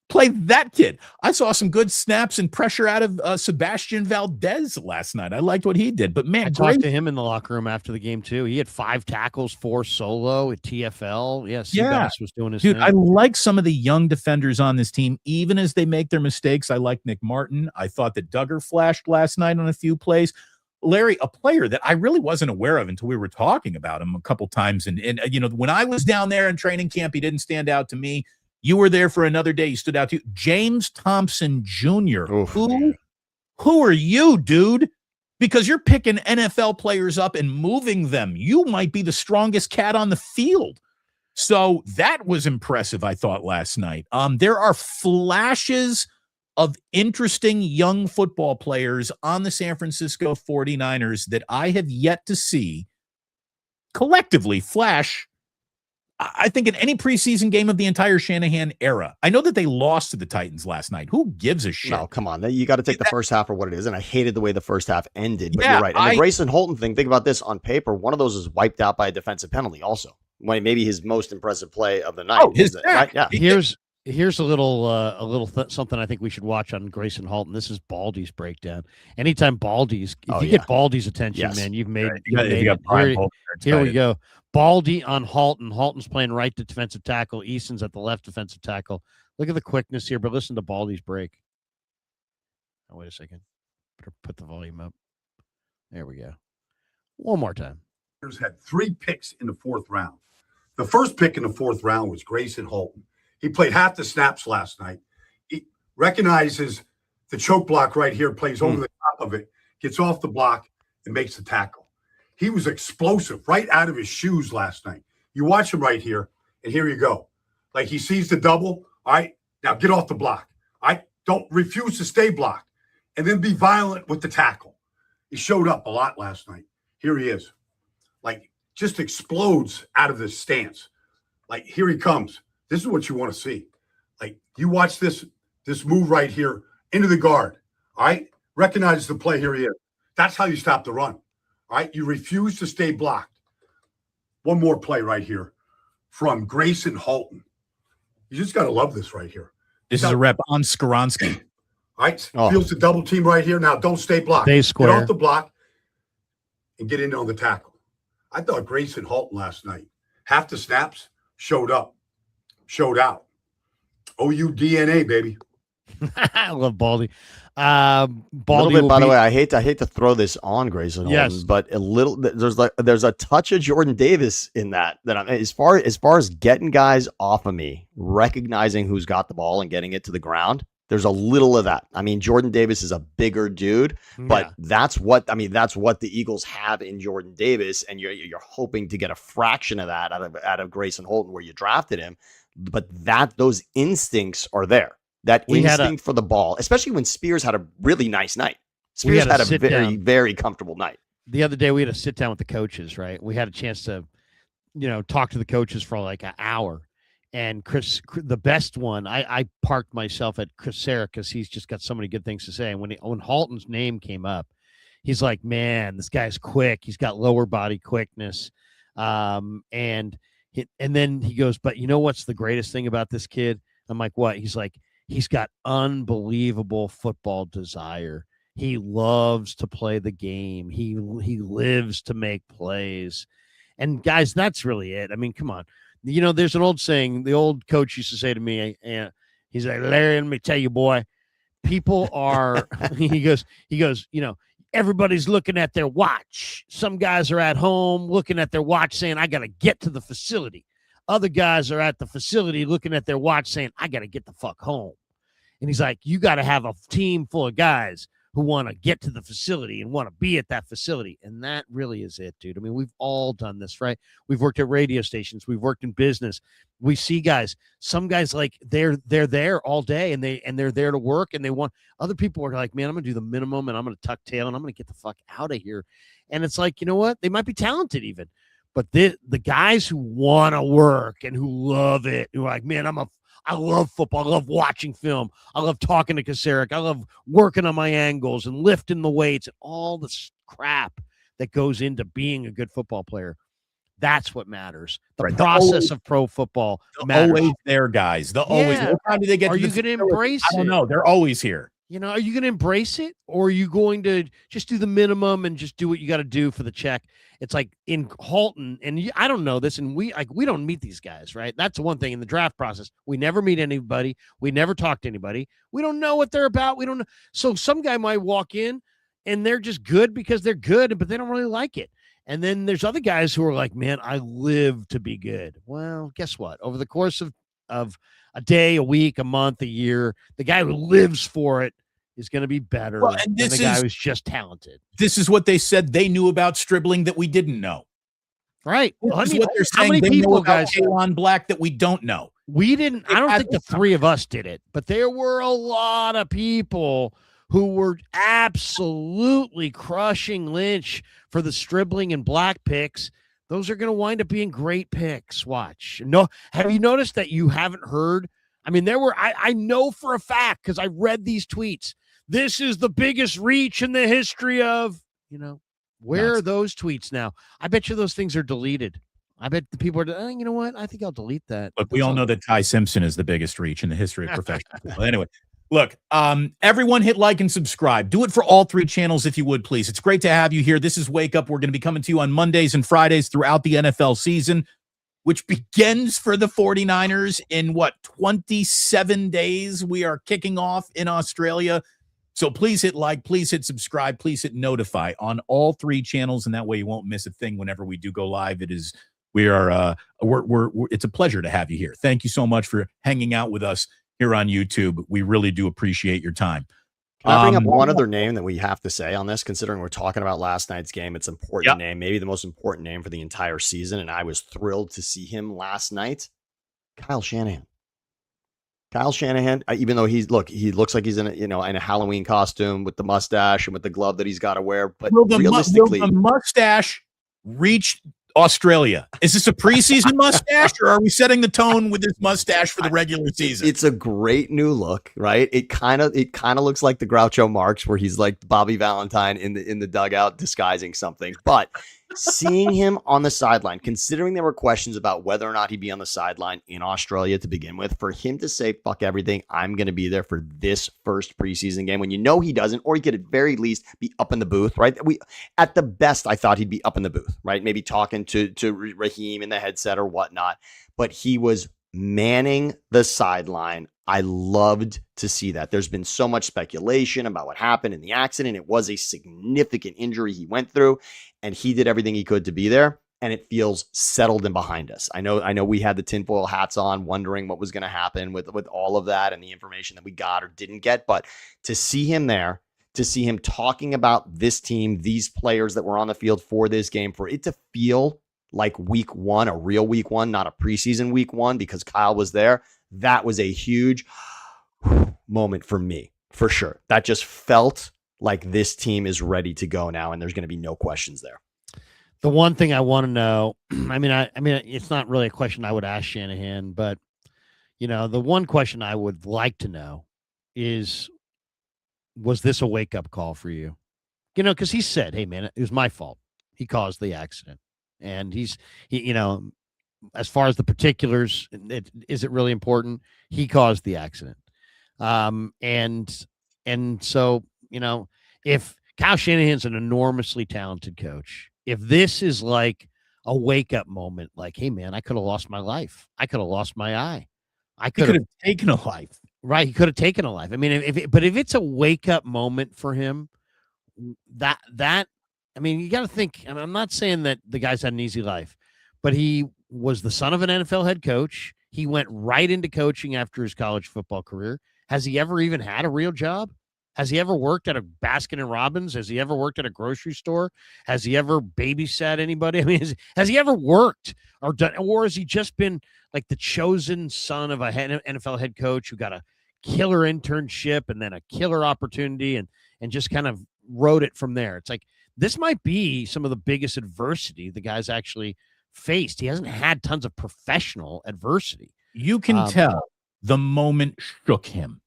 B: played that kid. I saw some good snaps and pressure out of Sebastian Valdez last night. I liked what he did, but man,
A: I talked to him in the locker room after the game too. He had 5 tackles, 4 solo at TFL. Seabass was doing his thing.
B: I like some of the young defenders on this team, even as they make their mistakes. I like Nick Martin. I thought that Duggar flashed last night on a few plays. Larry, a player that I really wasn't aware of until we were talking about him a couple times. And you know, when I was down there in training camp, he didn't stand out to me. You were there for another day. He stood out to you. James Thompson Jr. Who are you, dude? Because you're picking NFL players up and moving them. You might be the strongest cat on the field. So that was impressive, I thought, last night. There are flashes of interesting young football players on the San Francisco 49ers that I have yet to see collectively flash, I think, in any preseason game of the entire Shanahan era. I know that they lost to the Titans last night. Who gives a shit?
C: No, come on. You got to take the first half for what it is. And I hated the way the first half ended. But you're right. And the Grayson Holton thing, think about this on paper. One of those is wiped out by a defensive penalty also. Maybe his most impressive play of the night.
A: Right? Yeah. Here's a little something I think we should watch on Grayson Holton. This is Baldy's breakdown. Anytime Baldy's, if you get Baldy's attention, man, you've made, here we go. Baldy on Holton. Holton's playing right to defensive tackle. Easton's at the left defensive tackle. Look at the quickness here, but listen to Baldy's break. Oh, wait a second. Better put the volume up. There we go. One more time.
D: Had 3 picks in the 4th round. The first pick in the 4th round was Grayson Holton. He played half the snaps last night. He recognizes the choke block right here, plays over the top of it, gets off the block, and makes the tackle. He was explosive right out of his shoes last night. You watch him right here, and here you go. Like he sees the double. All right, now get off the block. All right, don't refuse to stay blocked, and then be violent with the tackle. He showed up a lot last night. Here he is. Like just explodes out of this stance. Like here he comes. This is what you want to see. Like you watch this move right here into the guard. All right, recognize the play. Here he is. That's how you stop the run. All right, you refuse to stay blocked. One more play right here from Grayson Holton. You just got to love this right here.
B: This is a rep on Skoronski.
D: All right, feels the double team right here. Now don't stay blocked.
A: Stay square.
D: Get off the block and get in on the tackle. I thought Grayson Holton last night, half the snaps, showed up, showed out. OU DNA, baby.
A: I love Baldy.
C: Baldy, little bit, by the way, I hate to throw this on Grayson Holton, but a little there's a touch of Jordan Davis in that I'm, as far as getting guys off of me, recognizing who's got the ball and getting it to the ground. There's a little of that. I mean, Jordan Davis is a bigger dude, but that's what the Eagles have in Jordan Davis, and you're hoping to get a fraction of that out of Grayson Holton where you drafted him, but those instincts are there. That instinct for the ball, especially when Spears had a really nice night. Spears had a very, very comfortable night.
A: The other day, we had to sit down with the coaches, right? We had a chance to, talk to the coaches for like an hour. And Chris, the best one, I parked myself at Chris Sarah because he's just got so many good things to say. And when Halton's name came up, he's like, man, this guy's quick. He's got lower body quickness. And then he goes, but you know what's the greatest thing about this kid? I'm like, what? He's like, He's got unbelievable football desire. He loves to play the game. He lives to make plays. And guys, that's really it. I mean, come on. You know, there's an old saying, the old coach used to say to me, and he's like, Larry, let me tell you, boy, people are, he goes, you know, everybody's looking at their watch. Some guys are at home looking at their watch saying, I got to get to the facility. Other guys are at the facility looking at their watch saying, I got to get the fuck home. And he's like, you got to have a team full of guys who want to get to the facility and want to be at that facility. And that really is it, dude. I mean, we've all done this, right? We've worked at radio stations. We've worked in business. We see guys, some guys like they're there all day and they're there to work and they want, other people are like, man, I'm going to do the minimum and I'm going to tuck tail and I'm going to get the fuck out of here. And it's like, you know what? They might be talented even, but the guys who want to work and who love it, who are like, man, I love football. I love watching film. I love talking to Krueger. I love working on my angles and lifting the weights and all this crap that goes into being a good football player. That's what matters. The process of pro football matters.
B: Always there, guys. Always. What time do they get?
A: Are you going to embrace it?
B: I don't know. They're always here.
A: You know, are you going to embrace it, or are you going to just do the minimum and just do what you got to do for the check? It's like in Halton, and I don't know this, and we don't meet these guys, right? That's one thing in the draft process. We never meet anybody. We never talk to anybody. We don't know what they're about. We don't know. So some guy might walk in, and they're just good because they're good, but they don't really like it. And then there's other guys who are like, man, I live to be good. Well, guess what? Over the course of a day, a week, a month, a year, the guy who lives for it is going to be better than the guy who's just talented.
B: This is what they said they knew about Stribling that we didn't know.
A: Right.
B: Well, I mean, what they're saying, how many people, guys, Kalon Black that we don't know?
A: We didn't. I don't think the three of us did it, but there were a lot of people who were absolutely crushing Lynch for the Stribling and Black picks. Those are going to wind up being great picks. Watch. No, have you noticed that you haven't heard? I mean, there were, I know for a fact, because I read these tweets. This is the biggest reach in the history of, you know, where are those tweets now? I bet you those things are deleted. I bet the people are, you know what? I think I'll delete that.
B: Look, we all know that Ty Simpson is the biggest reach in the history of professional football. Anyway, look, everyone hit like and subscribe. Do it for all three channels if you would, please. It's great to have you here. This is Wake Up. We're going to be coming to you on Mondays and Fridays throughout the NFL season, which begins for the 49ers in 27 days. We are kicking off in Australia. So please hit like, please hit subscribe, please hit notify on all three channels. And that way you won't miss a thing whenever we do go live. It's a pleasure to have you here. Thank you so much for hanging out with us here on YouTube. We really do appreciate your time.
C: Can I bring up one other name that we have to say on this, considering we're talking about last night's game? It's an important name, maybe the most important name for the entire season. And I was thrilled to see him last night. Kyle Shanahan. Kyle Shanahan, even though he looks like he's in a Halloween costume with the mustache and with the glove that he's got to wear. But realistically,
B: will the mustache reach Australia? Is this a preseason mustache, or are we setting the tone with this mustache for the regular season?
C: It's a great new look, right? It kind of looks like the Groucho Marx, where he's like Bobby Valentine in the dugout disguising something. But seeing him on the sideline, considering there were questions about whether or not he'd be on the sideline in Australia to begin with, for him to say, fuck everything, I'm going to be there for this first preseason game, when you know he doesn't, or he could at very least be up in the booth, right? At the best, I thought he'd be up in the booth, right? Maybe talking to Raheem in the headset or whatnot, but he was manning the sideline. I loved to see that. There's been so much speculation about what happened in the accident. It was a significant injury he went through, and he did everything he could to be there, and it feels settled and behind us. I know we had the tinfoil hats on, wondering what was going to happen with all of that and the information that we got or didn't get, but to see him there, to see him talking about this team, these players that were on the field for this game, for it to feel like week one, a real week one, not a preseason week one, because Kyle was there. That was a huge moment for me, for sure. That just felt like this team is ready to go now, and there's going to be no questions there.
A: The one thing I want to know, I mean, it's not really a question I would ask Shanahan, but the one question I would like to know is, was this a wake-up call for you? Because he said, hey, man, it was my fault. He caused the accident. And he as far as the particulars, is it really important? He caused the accident. And so, if Kyle Shanahan's an enormously talented coach, if this is like a wake up moment, like, hey man, I could have lost my life. I could have lost my eye. I could have
B: taken a life.
A: Right. He could have taken a life. I mean, if it's a wake up moment for him, I mean, you got to think, and I'm not saying that the guy's had an easy life, but he was the son of an NFL head coach. He went right into coaching after his college football career. Has he ever even had a real job? Has he ever worked at a Baskin and Robbins? Has he ever worked at a grocery store? Has he ever babysat anybody? I mean, has he ever worked or done, or has he just been like the chosen son of a NFL head coach who got a killer internship and then a killer opportunity and just kind of rode it from there? It's like, this might be some of the biggest adversity the guy's actually faced. He hasn't had tons of professional adversity.
B: You can tell the moment shook him.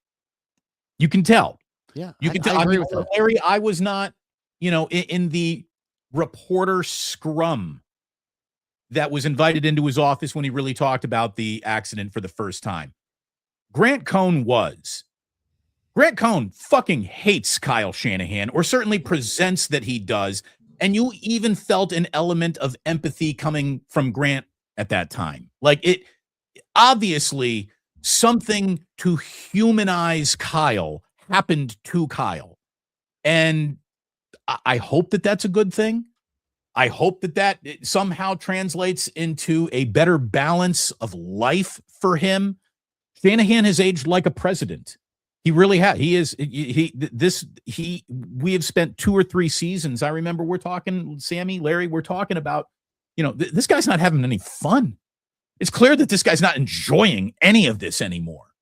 B: You can tell.
A: Yeah,
B: you can tell.
A: I agree with that.
B: Larry, I was not, in the reporter scrum that was invited into his office when he really talked about the accident for the first time. Grant Cohn fucking hates Kyle Shanahan, or certainly presents that he does. And you even felt an element of empathy coming from Grant at that time. Like, it obviously something to humanize Kyle happened to Kyle. And I hope that that's a good thing. I hope that somehow translates into a better balance of life for him. Shanahan has aged like a president. He really has. We have spent 2 or 3 seasons. I remember we're talking, Sammy, Larry, we're talking about, this guy's not having any fun. It's clear that this guy's not enjoying any of this anymore.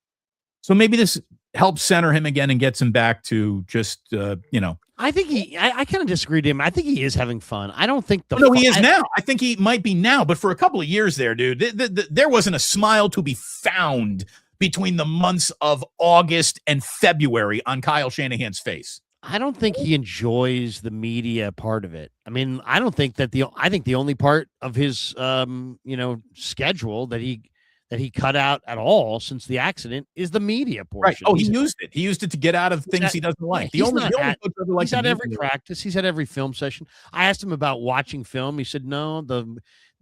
B: So maybe this helps center him again and gets him back to just,
A: I think I kind of disagree with him. I think he is having fun. I don't think
B: he is now. I think he might be now, but for a couple of years there, dude, there wasn't a smile to be found between the months of August and February on Kyle Shanahan's face.
A: I don't think he enjoys the media part of it. I mean, I don't think that I think the only part of his, schedule that he cut out at all since the accident is the media portion.
B: Right. Oh, he used it. He used it to get out of things he doesn't like. He's
A: had every practice. He's had every film session. I asked him about watching film. He said, no,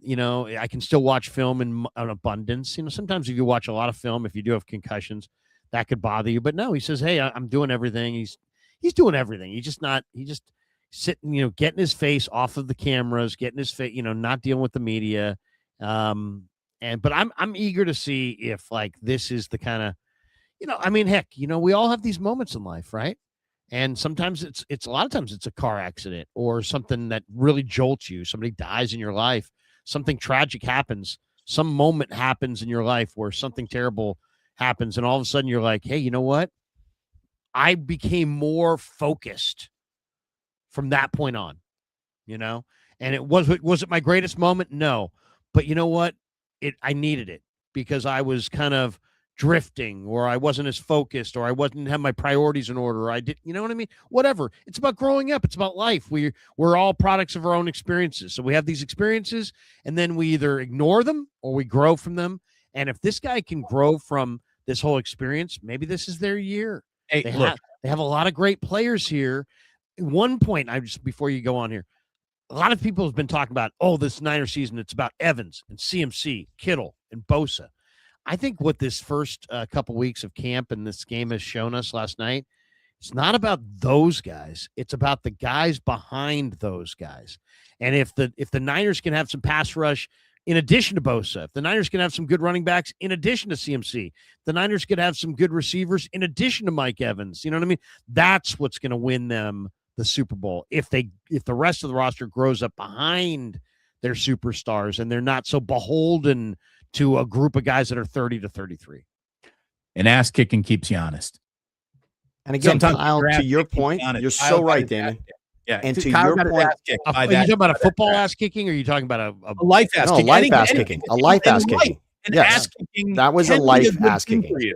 A: I can still watch film in an abundance. Sometimes if you watch a lot of film, if you do have concussions, that could bother you. But no, he says, hey, I'm doing everything. He's doing everything. He just sitting, getting his face off of the cameras, getting his face, not dealing with the media. But I'm eager to see if like this is the kind of, heck, we all have these moments in life, right? And sometimes it's a lot of times it's a car accident or something that really jolts you. Somebody dies in your life. Something tragic happens. Some moment happens in your life where something terrible happens. And all of a sudden you're like, hey, you know what? I became more focused from that point on, and was it my greatest moment? No, but you know what? I needed it because I was kind of drifting, or I wasn't as focused, or I didn't have my priorities in order. Or I did, you know what I mean? Whatever. It's about growing up. It's about life. We're all products of our own experiences. So we have these experiences, and then we either ignore them or we grow from them. And if this guy can grow from this whole experience, maybe this is their year.
B: Hey,
A: they have a lot of great players here. At one point, before you go on here, a lot of people have been talking about, this Niner season, it's about Evans and CMC, Kittle, and Bosa. I think what this first couple weeks of camp and this game has shown us last night, it's not about those guys. It's about the guys behind those guys. And if the Niners can have some pass rush in addition to Bosa, if the Niners can have some good running backs in addition to CMC, the Niners could have some good receivers in addition to Mike Evans. You know what I mean? That's what's going to win them the Super Bowl. If the rest of the roster grows up behind their superstars and they're not so beholden to a group of guys that are 30 to 33.
B: And ass kicking keeps you honest.
C: And again, Kyle, to your point, you're so right, Damon.
B: Yeah,
C: and to your point,
A: are you talking about a football ass kicking, or are you talking about a
B: life ass kicking?
C: A life ass kicking. A life ass kicking.
B: Yes, ass kicking.
C: That was a life ass kicking.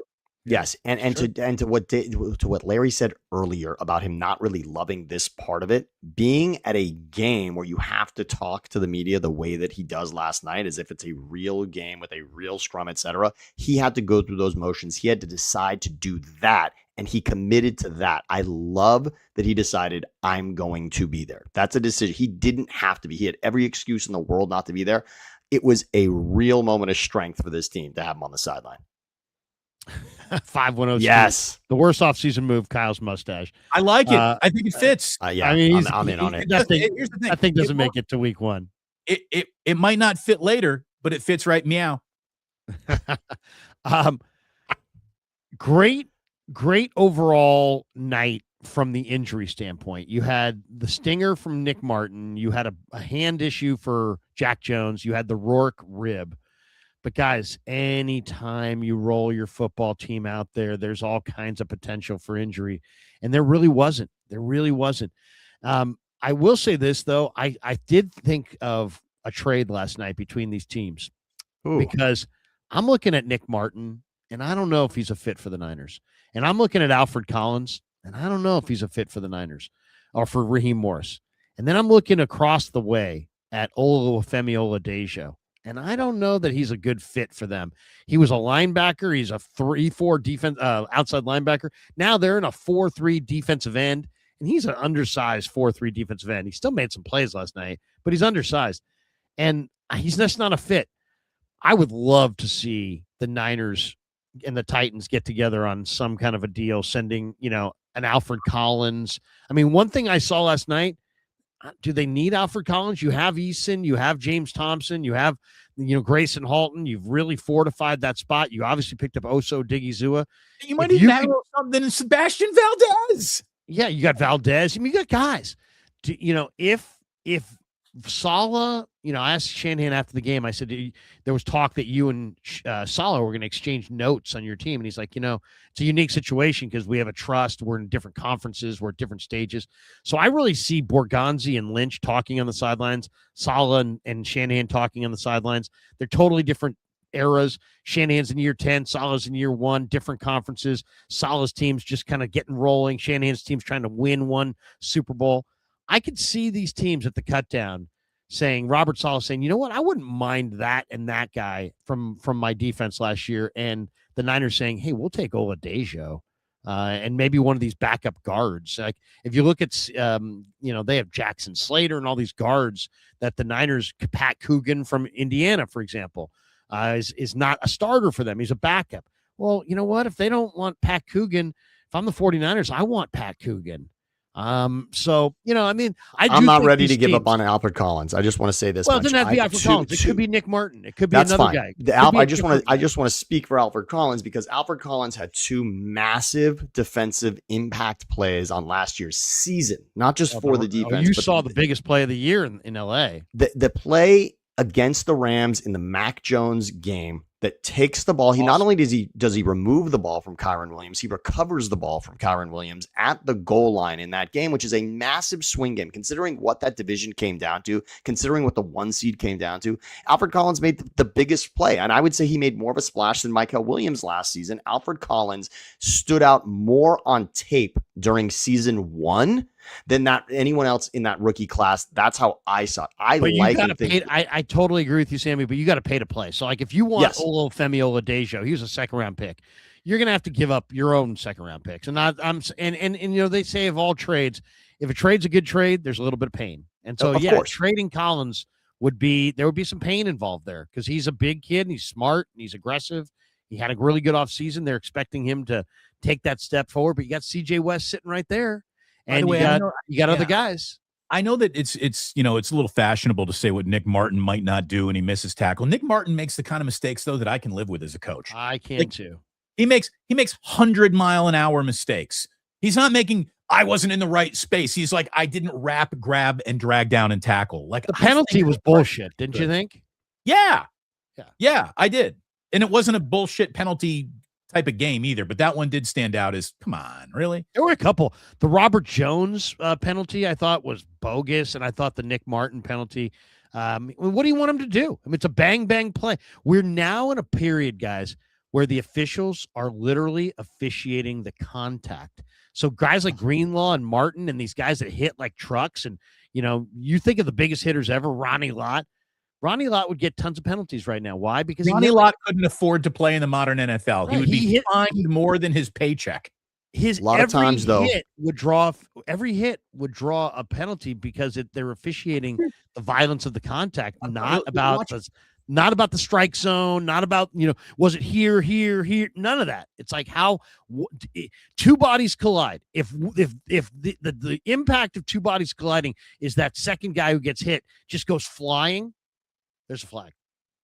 C: Yes, and to what Larry said earlier about him not really loving this part of it, being at a game where you have to talk to the media the way that he does last night, as if it's a real game with a real scrum, etc. He had to go through those motions. He had to decide to do that, and he committed to that. I love that he decided, I'm going to be there. That's a decision. He didn't have to be. He had every excuse in the world not to be there. It was a real moment of strength for this team to have him on the sideline.
A: 510.
C: Yes.
A: The worst offseason move, Kyle's mustache.
B: I like it. I think it fits.
C: Yeah,
A: I mean,
C: I'm in on it.
A: That thing,
B: Here's the thing.
A: that thing doesn't make it to week 1.
B: It might not fit later, but it fits right meow.
A: Great overall night from the injury standpoint. You had the stinger from Nick Martin. You had a hand issue for Jack Jones. You had the Rourke rib. But guys, anytime you roll your football team out there, there's all kinds of potential for injury. And there really wasn't. I will say this, though. I did think of a trade last night between these teams.
C: Ooh.
A: Because I'm looking at Nick Martin, and I don't know if he's a fit for the Niners. And I'm looking at Alfred Collins, and I don't know if he's a fit for the Niners or for Raheem Morris. And then I'm looking across the way at Olufemi Oladejo. And I don't know that he's a good fit for them. He was a linebacker. He's a 3-4 defense outside linebacker. Now they're in a 4-3 defensive end, and he's an undersized 4-3 defensive end. He still made some plays last night, but he's undersized, and he's just not a fit. I would love to see the Niners and the Titans get together on some kind of a deal, sending, an Alfred Collins. I mean, one thing I saw last night, do they need Alfred Collins? You have Eason, you have James Thompson, you have, Grayson Halton. You've really fortified that spot. You obviously picked up Oso Digizua.
B: You might even have something in Sebastian Valdez.
A: Yeah, you got Valdez. I mean, you got guys. If Saleh, I asked Shanahan after the game, I said, there was talk that you and Saleh were going to exchange notes on your team. And he's like, it's a unique situation because we have a trust. We're in different conferences. We're at different stages. So I really see Borgonzi and Lynch talking on the sidelines, Saleh and Shanahan talking on the sidelines. They're totally different eras. Shanahan's in year 10, Saleh's in year 1, different conferences. Saleh's team's just kind of getting rolling. Shanahan's team's trying to win one Super Bowl. I could see these teams at the cut down saying, Robert Saleh saying, you know what, I wouldn't mind that and that guy from my defense last year. And the Niners saying, hey, we'll take Oladejo and maybe one of these backup guards. Like if you look at, they have Jackson Slater and all these guards that the Niners, Pat Coogan from Indiana, for example, is not a starter for them. He's a backup. Well, you know what? If they don't want Pat Coogan, if I'm the 49ers, I want Pat Coogan. I'm
C: not ready to give up on Alfred Collins. I just want to say this.
A: Well, it doesn't have to be Alfred Collins. It could be Nick Martin. It could be another guy.
C: I just want to speak for Alfred Collins because Alfred Collins had 2 massive defensive impact plays on last year's season, not just for the defense.
A: You saw the biggest play of the year in LA.
C: The play against the Rams in the Mac Jones game that takes the ball. He not only does he remove the ball from Kyren Williams, he recovers the ball from Kyren Williams at the goal line in that game, which is a massive swing game, considering what that division came down to, considering what the 1 seed came down to. Alfred Collins made the biggest play, and I would say he made more of a splash than Michael Williams last season. Alfred Collins stood out more on tape during season 1 than that anyone else in that rookie class. That's how I saw it.
A: I totally agree with you, Sammy, but you got to pay to play. So like if you want Olufemi Oladejo, he was a 2nd round pick. You're going to have to give up your own 2nd round picks. And they say of all trades, if a trade's a good trade, there's a little bit of pain. And so trading Collins there would be some pain involved there because he's a big kid and he's smart and he's aggressive. He had a really good offseason. They're expecting him to take that step forward, but you got CJ West sitting right there. And you got other guys.
B: I know that it's a little fashionable to say what Nick Martin might not do and he misses tackle. Nick Martin makes the kind of mistakes though that I can live with as a coach.
A: I can too.
B: He makes 100-mile-an-hour mistakes. He's not making I wasn't in the right space. He's like I didn't wrap, grab, and drag down and tackle. Like
A: the penalty was bullshit, didn't you think?
B: Yeah, I did, and it wasn't a bullshit penalty type of game either, but that one did stand out as, come on, really?
A: There were a couple. The Robert Jones penalty I thought was bogus, and I thought the Nick Martin penalty, what do you want him to do? I mean, it's a bang-bang play. We're now in a period, guys, where the officials are literally officiating the contact. So guys like Greenlaw and Martin and these guys that hit like trucks, and you think of the biggest hitters ever, Ronnie Lott. Ronnie Lott would get tons of penalties right now. Why? Because
B: Ronnie Lott couldn't afford to play in the modern NFL. Right, he would be fined more than his paycheck.
C: A lot of times, though,
A: every hit would draw a penalty because they're officiating the violence of the contact, not about the strike zone, not about was it here, none of that. It's like how two bodies collide. If the impact of two bodies colliding is that second guy who gets hit just goes flying, there's a flag.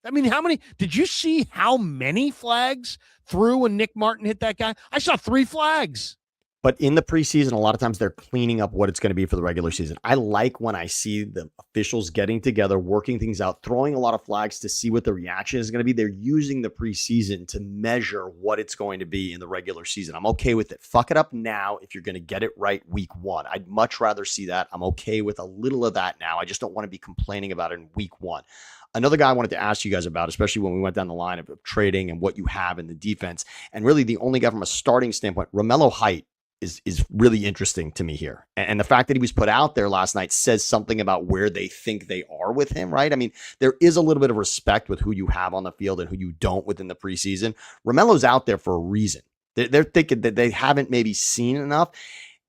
A: I mean, did you see how many flags threw when Nick Martin hit that guy? I saw 3 flags.
C: But in the preseason, a lot of times they're cleaning up what it's going to be for the regular season. I like when I see the officials getting together, working things out, throwing a lot of flags to see what the reaction is going to be. They're using the preseason to measure what it's going to be in the regular season. I'm okay with it. Fuck it up now if you're going to get it right week 1. I'd much rather see that. I'm okay with a little of that now. I just don't want to be complaining about it in week 1. Another guy I wanted to ask you guys about, especially when we went down the line of trading and what you have in the defense, and really the only guy from a starting standpoint, Romello Height, is really interesting to me here. And the fact that he was put out there last night says something about where they think they are with him, right? I mean, there is a little bit of respect with who you have on the field and who you don't within the preseason. Romello's out there for a reason. They're thinking that they haven't maybe seen enough.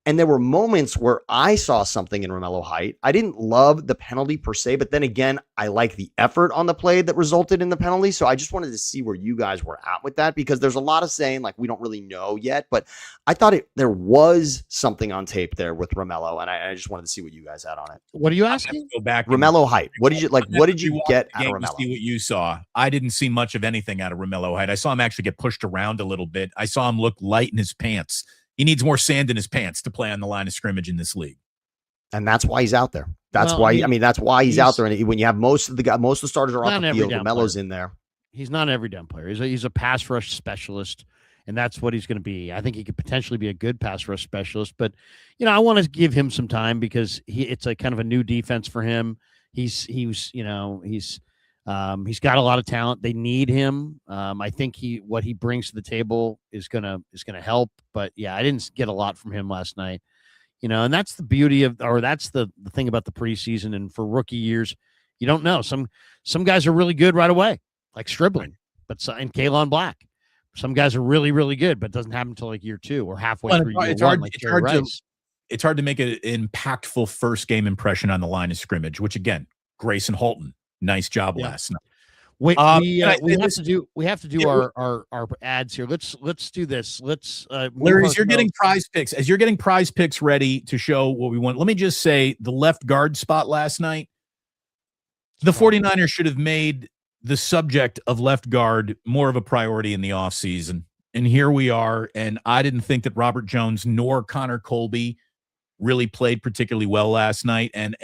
C: And there were moments where I saw something in Romello Height. I didn't love the penalty per se, but then again, I like the effort on the play that resulted in the penalty. So I just wanted to see where you guys were at with that, because there's a lot of saying like we don't really know yet, but I thought there was something on tape there with Romello, and I just wanted to see what you guys had on it.
A: What are you asking?
B: Go back.
C: Romello Height. What did you like? What did you get out of Romello?
B: See what you saw. I didn't see much of anything out of Romello Height. I saw him actually get pushed around a little bit. I saw him look light in his pants. He needs more sand in his pants to play on the line of scrimmage in this league.
C: And that's why he's out there. That's why he's out there. And when you have most of the starters are off the field, Romello's in there.
A: He's not an every down player. He's a pass rush specialist, and that's what he's going to be. I think he could potentially be a good pass rush specialist, but I want to give him some time because it's a kind of a new defense for him. He's got a lot of talent. They need him. I think what he brings to the table is gonna help. But yeah, I didn't get a lot from him last night. And that's the beauty that's the thing about the preseason. And for rookie years, you don't know. Some guys are really good right away, like Stribling, and Kalon Black. Some guys are really, really good, but it doesn't happen until like year 2 or halfway through year 1.
B: It's hard to make an impactful first game impression on the line of scrimmage, which again, Grayson Holton. Nice job last night.
A: We have to do our ads here. Let's do this.
B: Larry, as you're getting prize picks ready to show what we want, let me just say the left guard spot last night, the 49ers should have made the subject of left guard more of a priority in the offseason. And here we are. And I didn't think that Robert Jones nor Connor Colby really played particularly well last night. And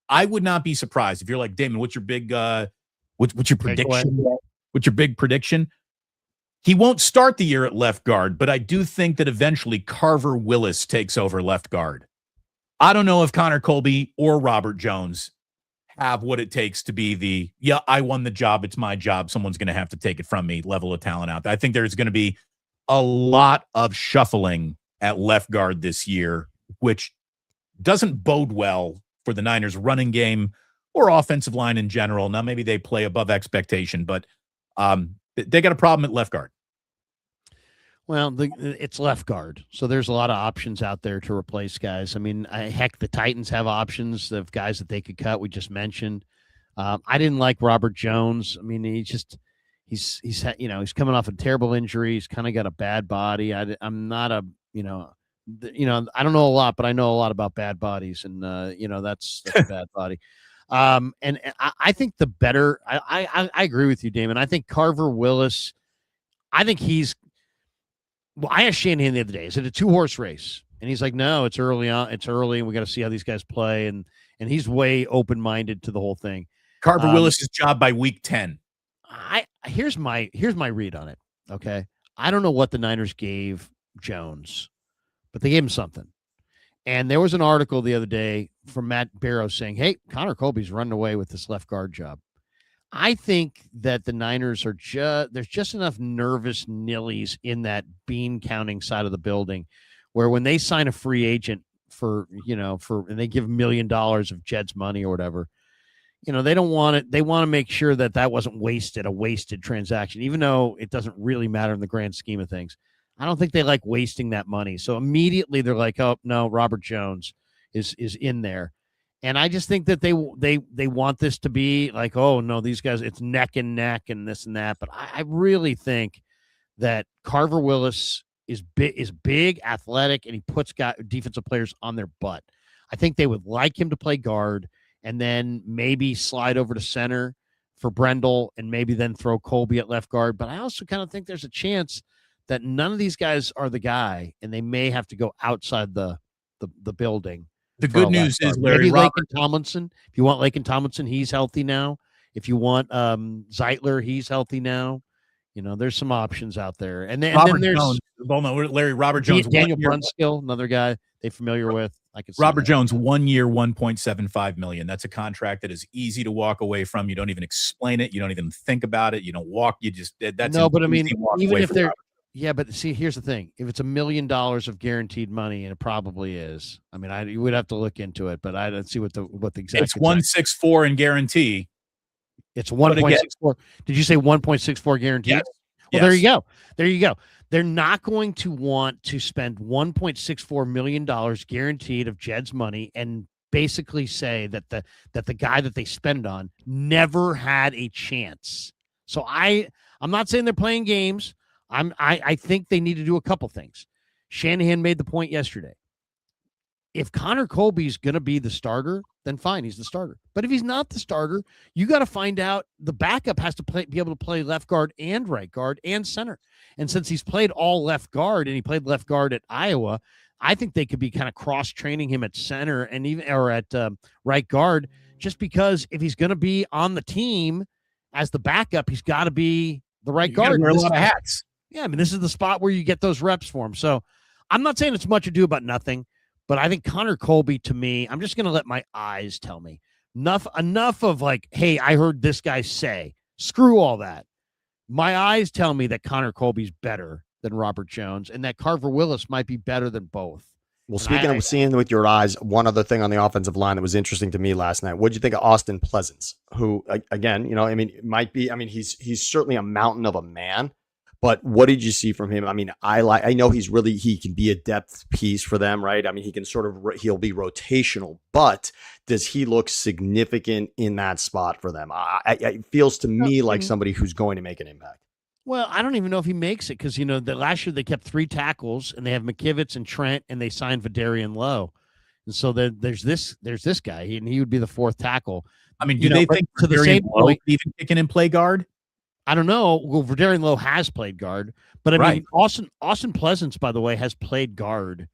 B: I would not be surprised if you're like, Damon, what's your big what's your prediction? What's your big prediction? He won't start the year at left guard, but I do think that eventually Carver Willis takes over left guard. I don't know if Connor Colby or Robert Jones have what it takes to be I won the job, it's my job, someone's going to have to take it from me level of talent out there. I think there's going to be a lot of shuffling at left guard this year, which doesn't bode well for the Niners running game or offensive line in general. Now, maybe they play above expectation, but they got a problem at left guard.
A: Well, it's left guard. So there's a lot of options out there to replace guys. I mean, heck, the Titans have options of guys that they could cut. We just mentioned. I didn't like Robert Jones. I mean, he's coming off a terrible injury. He's kind of got a bad body. I'm not a, I don't know a lot, but I know a lot about bad bodies, and that's a bad body. And I think the better. I agree with you, Damon. I think Carver Willis. I think I asked Shanahan the other day, is it a 2-horse race? And he's like, no, it's early on. It's early, and we got to see how these guys play. And he's way open-minded to the whole thing.
B: Carver Willis's job by week 10.
A: Here's my read on it. Okay, I don't know what the Niners gave Jones, but they gave him something. And there was an article the other day from Matt Barrow saying, hey, Connor Colby's running away with this left guard job. I think that the Niners are there's just enough nervous nillies in that bean counting side of the building where when they sign a free agent and they give $1 million of Jed's money or whatever, they don't want it. They want to make sure that wasn't a wasted transaction, even though it doesn't really matter in the grand scheme of things. I don't think they like wasting that money. So immediately they're like, oh no, Robert Jones is in there. And I just think that they want this to be like, oh no, these guys, it's neck and neck and this and that. But I really think that Carver Willis is big, athletic, and he puts defensive players on their butt. I think they would like him to play guard and then maybe slide over to center for Brendel and maybe then throw Colby at left guard. But I also kind of think there's a chance that none of these guys are the guy, and they may have to go outside the building.
B: The good news is, Larry,
A: maybe Laken Tomlinson. If you want Laken Tomlinson, he's healthy now. If you want Zeitler, he's healthy now. There's some options out there. And then there's
B: Jones. Well, no, Larry, Robert Jones.
A: Daniel Brunskill, another guy they familiar with. I can see
B: Robert Jones, 1 year, $1.75 million. That's a contract that is easy to walk away from. You don't even explain it. You don't even think about it. You don't walk. You just that's
A: no. But I mean, even if they're yeah, but see, here's the thing: if it's $1 million of guaranteed money, and it probably is. I mean, you would have to look into it, but I don't see what the exact.
B: It's 164 in guarantee.
A: It's 1.64. Did you say 1.64 guaranteed?
B: Yes.
A: Well, there you go. There you go. They're not going to want to spend $1.64 million guaranteed of Jed's money and basically say that the guy that they spend on never had a chance. So I'm not saying they're playing games. I think they need to do a couple things. Shanahan made the point yesterday. If Connor Colby's going to be the starter, then fine, he's the starter. But if he's not the starter, you got to find out the backup has to be able to play left guard and right guard and center. And since he's played all left guard and he played left guard at Iowa, I think they could be kind of cross-training him at center and even at right guard, just because if he's going to be on the team as the backup, he's got to be the right guard.
B: Wear a lot of hats.
A: Yeah, I mean, this is the spot where you get those reps for him. So I'm not saying it's much ado about nothing, but I think Connor Colby, to me, I'm just going to let my eyes tell me. Enough of like, hey, I heard this guy say. Screw all that. My eyes tell me that Connor Colby's better than Robert Jones and that Carver Willis might be better than both.
C: Well, speaking of seeing with your eyes, one other thing on the offensive line that was interesting to me last night. What did you think of Austin Pleasance, who, again, he's certainly a mountain of a man. But what did you see from him? I mean, I know he can be a depth piece for them, right? I mean, he'll be rotational, but does he look significant in that spot for them? It feels to me like somebody who's going to make an impact.
A: Well, I don't even know if he makes it because, the last year they kept 3 tackles and they have McKivitz and Trent and they signed Vidarian Lowe. And so there's this guy and he would be the 4th tackle.
B: I mean, do they think to the same point even kick in and play guard?
A: I don't know. Well, Vidarian Lowe has played guard, but I mean, Austin Pleasance, by the way, has played guard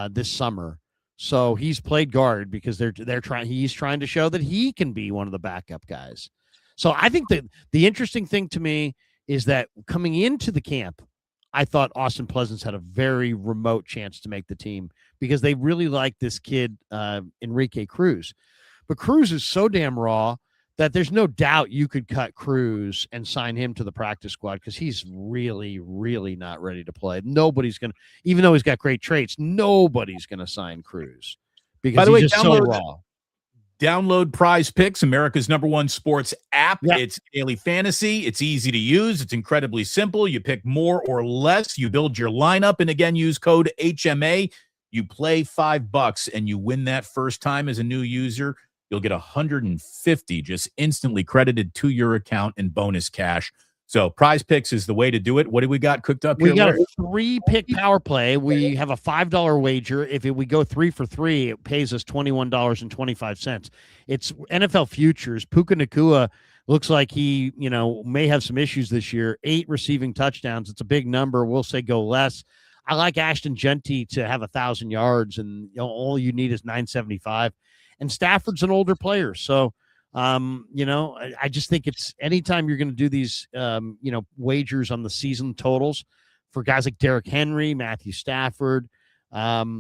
A: this summer. So he's played guard because he's trying to show that he can be one of the backup guys. So I think that the interesting thing to me is that coming into the camp, I thought Austin Pleasance had a very remote chance to make the team because they really like this kid, Enrique Cruz. But Cruz is so damn raw that there's no doubt you could cut Cruz and sign him to the practice squad because he's really, really not ready to play. Nobody's going to, even though he's got great traits, nobody's going to sign Cruz because he's just so raw.
B: Download Prize Picks, America's #1 sports app. Yep. It's daily fantasy. It's easy to use. It's incredibly simple. You pick more or less. You build your lineup. And again, use code HMA. You play $5 and you win that first time as a new user. You'll get 150 just instantly credited to your account in bonus cash. So Prize Picks is the way to do it. What do we got cooked up here?
A: We got a 3-pick power play. We have a $5 wager. If we go 3 for 3, it pays us $21.25. It's NFL futures. Puka Nacua looks like he, may have some issues this year. 8 receiving touchdowns. It's a big number. We'll say go less. I like Ashton Genty to have 1,000 yards, and all you need is 975. And Stafford's an older player, so. I just think it's anytime you're going to do these, wagers on the season totals for guys like Derrick Henry, Matthew Stafford, they're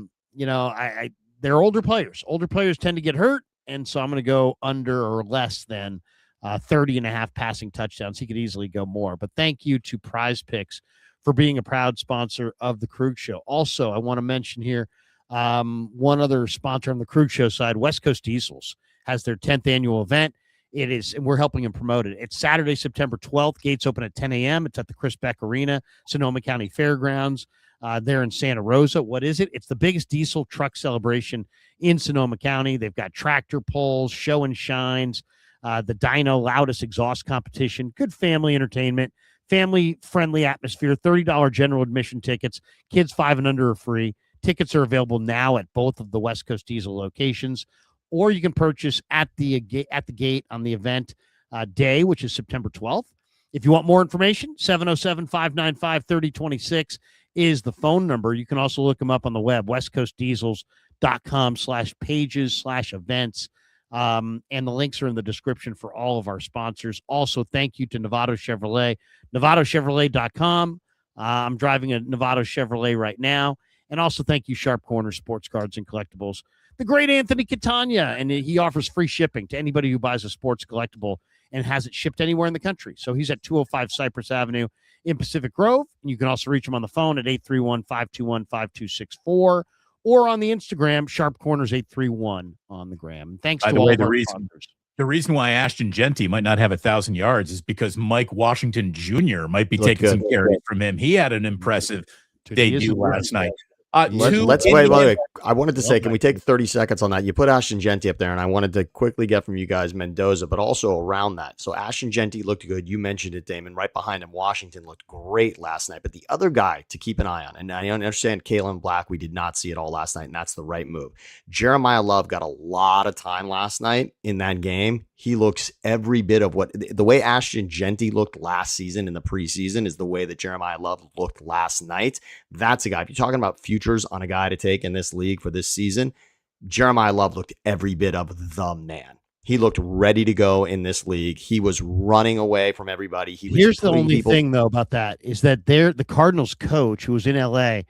A: older players. Older players tend to get hurt. And so I'm going to go under or less than 30.5 passing touchdowns. He could easily go more. But thank you to Prize Picks for being a proud sponsor of the Krug Show. Also, I want to mention here one other sponsor on the Krug Show side, West Coast Diesels, has their 10th annual event. It is, and we're helping them promote it. It's Saturday, September 12th. Gates open at 10 a.m. It's at the Chris Beck Arena, Sonoma County Fairgrounds. There in Santa Rosa. What is it? It's the biggest diesel truck celebration in Sonoma County. They've got tractor pulls, show and shines, the dyno loudest exhaust competition, good family entertainment, family-friendly atmosphere, $30 general admission tickets. Kids 5 and under are free. Tickets are available now at both of the West Coast Diesel locations, or you can purchase at the gate on the event day, which is September 12th. If you want more information, 707-595-3026 is the phone number. You can also look them up on the web, westcoastdiesels.com/pages/events. And the links are in the description for all of our sponsors. Also, thank you to Novato Chevrolet, NovatoChevrolet.com. I'm driving a Novato Chevrolet right now. And also thank you, Sharp Corner Sports Cards and Collectibles. The great Anthony Catania, and he offers free shipping to anybody who buys a sports collectible and has it shipped anywhere in the country. So he's at 205 Cypress Avenue in Pacific Grove. And you can also reach him on the phone at 831-521-5264 or on the Instagram, Sharp Corners 831 on the gram. Thanks to all of our sponsors.
B: The reason why Ashton Genty might not have 1,000 yards is because Mike Washington Jr. might be taking some carry from him. He had an impressive debut last night.
C: Let's wait. Wait. I wanted to say, can we take 30 seconds on that? You put Ashton Genty up there, and I wanted to quickly get from you guys Mendoza, but also around that. So Ashton Genty looked good. You mentioned it, Damon. Right behind him, Washington looked great last night. But the other guy to keep an eye on, and I understand Kalen Black, we did not see it all last night, and that's the right move. Jeremiah Love got a lot of time last night in that game. He looks every bit of what the way Ashton Genty looked last season in the preseason is the way that Jeremiah Love looked last night. That's a guy. If you're talking about futures on a guy to take in this league for this season, Jeremiah Love looked every bit of the man. He looked ready to go in this league. He was running away from everybody.
A: Here's the only thing though about that is that the Cardinals coach who was in LA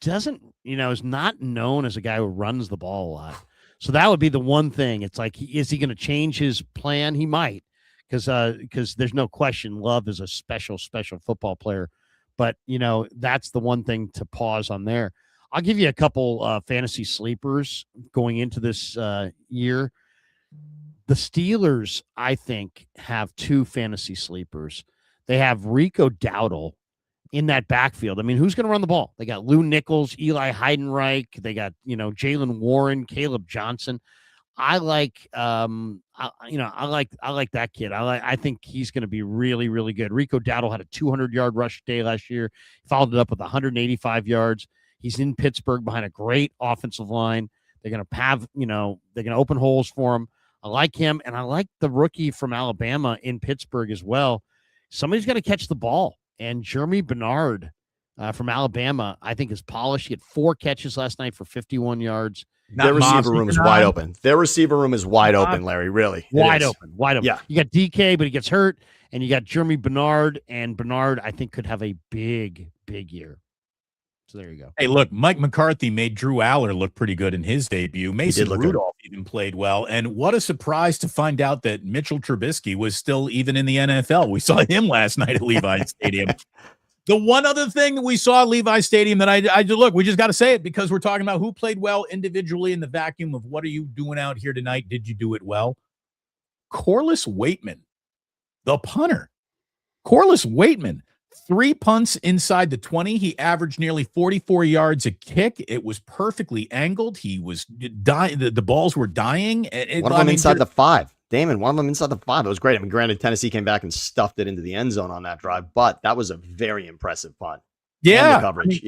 A: doesn't, is not known as a guy who runs the ball a lot. So that would be the one thing. It's like, is he going to change his plan? He might, because there's no question Love is a special football player. But, that's the one thing to pause on there. I'll give you a couple fantasy sleepers going into this year. The Steelers, I think, have 2 fantasy sleepers. They have Rico Dowdle in that backfield. I mean, who's going to run the ball? They got Lou Nichols, Eli Heidenreich. They got, Jalen Warren, Caleb Johnson. I like, I like that kid. I think he's going to be really, really good. Rico Dowdle had a 200-yard rush day last year. He followed it up with 185 yards. He's in Pittsburgh behind a great offensive line. They're going to have, they're going to open holes for him. I like him, and I like the rookie from Alabama in Pittsburgh as well. Somebody's got to catch the ball. And Jeremy Bernard from Alabama, I think, is polished. He had 4 catches last night for 51 yards.
C: Their receiver room is wide open. Their receiver room is wide open, Larry, really.
A: Wide open.
C: Yeah.
A: You got DK, but he gets hurt. And you got Jeremy Bernard. And Bernard, I think, could have a big, big year. So there you go.
B: Hey, look, Mike McCarthy made Drew Aller look pretty good in his debut. Mason Rudolph even played well. And what a surprise to find out that Mitchell Trubisky was still even in the NFL. We saw him last night at Levi Stadium. The one other thing that we saw at Levi Stadium that I look, we just got to say it because we're talking about who played well individually in the vacuum of what are you doing out here tonight? Did you do it well? Corliss Waitman, the punter. Corliss Waitman. 3 punts inside the 20. He averaged nearly 44 yards a kick. It was perfectly angled. He was dying. The balls were dying.
C: One of them inside the 5. Damon, one of them inside the 5. It was great. I mean, granted, Tennessee came back and stuffed it into the end zone on that drive, but that was a very impressive punt.
B: Yeah.
C: And the coverage.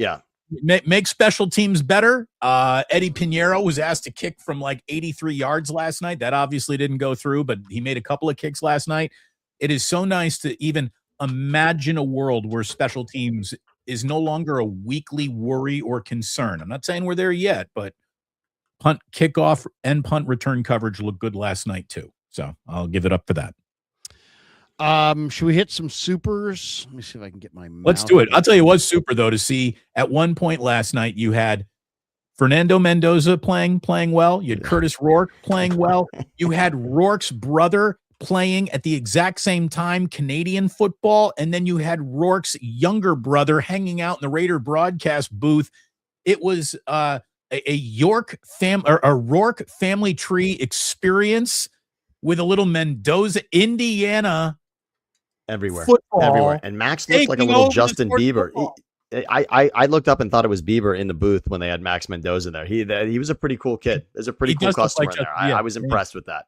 B: Make special teams better. Eddie Pinheiro was asked to kick from like 83 yards last night. That obviously didn't go through, but he made a couple of kicks last night. It is so nice to even imagine a world where special teams is no longer a weekly worry or concern. I'm not saying we're there yet, but punt, kickoff, and punt return coverage looked good last night too. So I'll give it up for that.
A: Should we hit some supers? Let me see if I can get my
B: Let's do it. I'll tell you what's super though, to see at one point last night, you had Fernando Mendoza playing well. You had Curtis Rourke playing well. You had Rourke's brother playing at the exact same time, Canadian football, and then you had Rourke's younger brother hanging out in the Raider broadcast booth. It was a Rourke family tree experience with a little Mendoza, Indiana
C: everywhere,
B: football
C: everywhere. And Max looked like a little Justin Bieber. I looked up and thought it was Bieber in the booth when they had Max Mendoza there. He was a pretty cool kid. There's a pretty cool customer in there. I was impressed with that.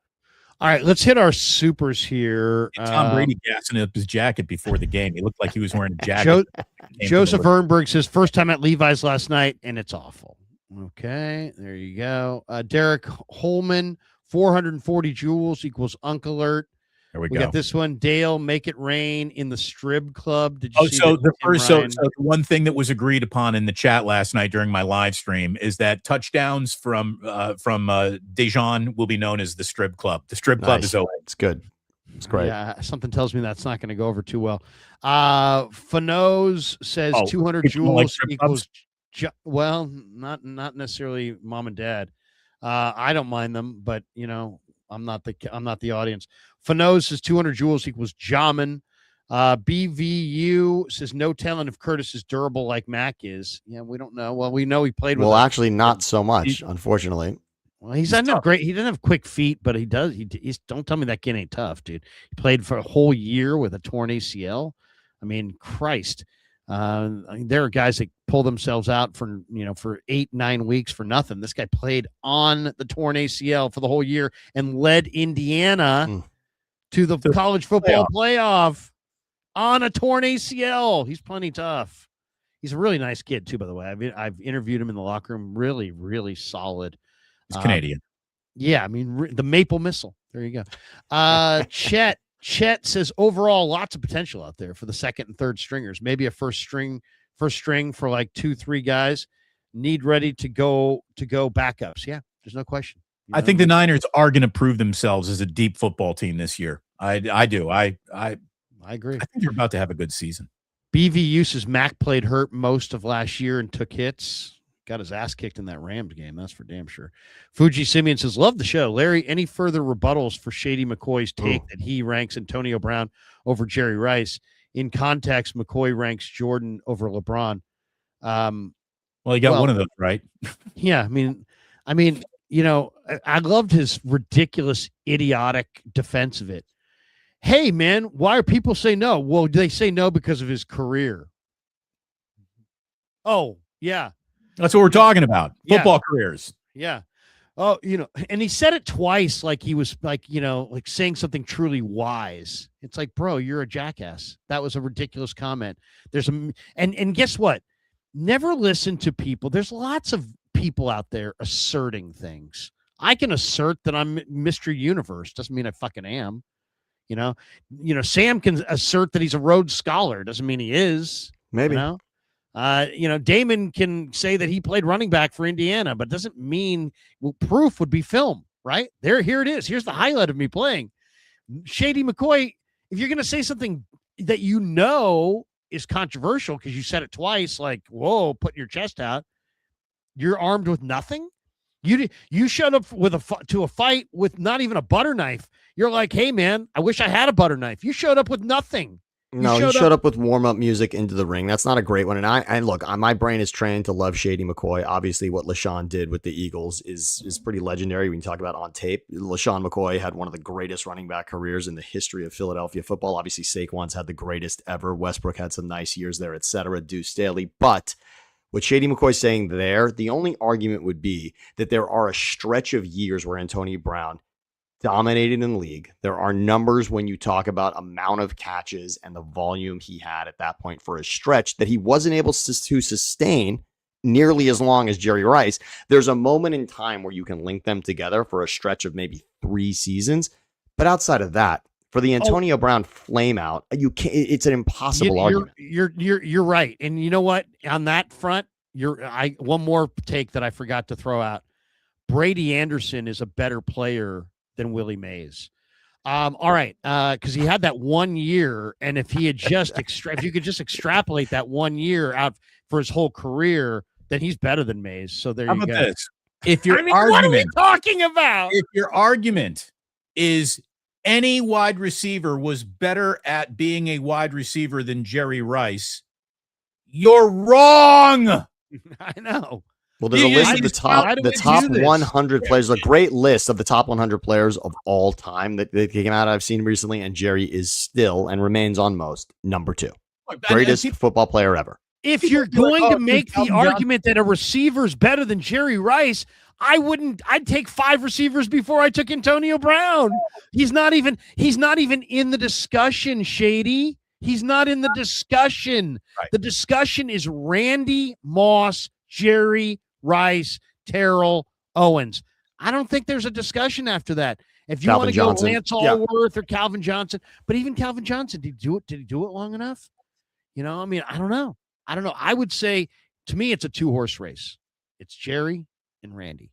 A: All right, let's hit our supers here.
B: Tom Brady gassing up his jacket before the game. He looked like he was wearing a jacket.
A: Joseph Ernberg says, first time at Levi's last night, and it's awful. Okay, there you go. Derek Holman, 440 joules equals Unk Alert.
B: There we
A: go. Got this one. Dale, make it rain in the Strib Club. Did you see
B: so the one thing that was agreed upon in the chat last night during my live stream is that touchdowns from Dejan will be known as the Strib Club. The Strib Club is over.
C: It's good. It's great.
A: Yeah, something tells me that's not going to go over too well. Fanos says 200 joules equals well, not necessarily mom and dad. I don't mind them, but I'm not the audience. Fanos says 200 joules equals Jamin. BVU says no telling if Curtis is durable like Mac is. Yeah, we don't know. Well, we know he played with.
C: Well, actually, not so much, unfortunately.
A: Well, he's not great. He doesn't have quick feet, but he does. He's don't tell me that kid ain't tough, dude. He played for a whole year with a torn ACL. I mean, Christ. There are guys that pull themselves out for 8-9 weeks for nothing. This guy played on the torn ACL for the whole year and led Indiana to the college football playoff on a torn ACL. He's plenty tough. He's a really nice kid too, by the way. I've interviewed him in the locker room. Really, really solid.
B: He's Canadian.
A: Yeah, I mean the Maple Missile. There you go. Chet says overall lots of potential out there for the second and third stringers. Maybe a first string for like 2-3 guys. Need ready to go backups. Yeah, there's no question.
B: I think the Niners are going to prove themselves as a deep football team this year. I do. I
A: agree.
B: I think they're about to have a good season.
A: BVU says Mac played hurt most of last year and took hits. Got his ass kicked in that Rams game. That's for damn sure. Fuji Simeon says, love the show. Larry, any further rebuttals for Shady McCoy's take that he ranks Antonio Brown over Jerry Rice? In context, McCoy ranks Jordan over LeBron.
B: Well, he got one of those, right?
A: Yeah. I mean, I loved his ridiculous, idiotic defense of it. Hey, man, why are people say no? Well, they say no because of his career. Oh, yeah.
B: That's what we're talking about. Football careers.
A: Yeah. Oh, and he said it twice, like he was like saying something truly wise. It's like, bro, you're a jackass. That was a ridiculous comment. And guess what? Never listen to people. There's lots of people out there asserting things. I can assert that I'm Mr. Universe. Doesn't mean I fucking am. Sam can assert that he's a Rhodes Scholar. Doesn't mean he is.
C: Maybe.
A: Damon can say that he played running back for Indiana, but doesn't mean proof would be film, right? Here it is. Here's the highlight of me playing. Shady McCoy, if you're going to say something that is controversial because you said it twice, like, whoa, putting your chest out, you're armed with nothing. You showed up to a fight with not even a butter knife. You're like, hey, man, I wish I had a butter knife. You showed up with nothing.
C: No, he showed up with warm-up music into the ring. That's not a great one. And look, my brain is trained to love Shady McCoy. Obviously, what LaShawn did with the Eagles is pretty legendary. We can talk about on tape. LaShawn McCoy had one of the greatest running back careers in the history of Philadelphia football. Obviously, Saquon's had the greatest ever. Westbrook had some nice years there, etc. Deuce Staley. But what Shady McCoy's saying there, the only argument would be that there are a stretch of years where Antonio Brown dominated in the league. There are numbers when you talk about amount of catches and the volume he had at that point for a stretch that he wasn't able to sustain nearly as long as Jerry Rice. There's a moment in time where you can link them together for a stretch of maybe 3 seasons. But outside of that, for the Antonio Brown flame out, you can't, it's an impossible argument.
A: You're right. And you know what? On that front, one more take that I forgot to throw out. Brady Anderson is a better player than Willie Mays. All right. Because he had that 1 year, and if he had just if you could just extrapolate that 1 year out for his whole career, then he's better than Mays. So there you go.
B: This? If your
A: what are we talking about?
B: If your argument is any wide receiver was better at being a wide receiver than Jerry Rice, you're wrong.
A: I know.
C: Well, there's a list of the top 100 players, a great list of the top 100 players of all time that came out I've seen recently, and Jerry is still and remains on most number 2. Greatest football player ever.
A: If you're going to make the argument that a receiver's better than Jerry Rice, I'd take 5 receivers before I took Antonio Brown. He's not even in the discussion, Shady. He's not in the discussion.
B: Right.
A: The discussion is Randy Moss, Jerry Rice, Terrell Owens. I don't think there's a discussion after that. If you want to go Lance Allworth or Calvin Johnson, but even Calvin Johnson, did he do it long enough? I mean, I don't know. I would say, to me, it's a 2-horse race. It's Jerry and Randy.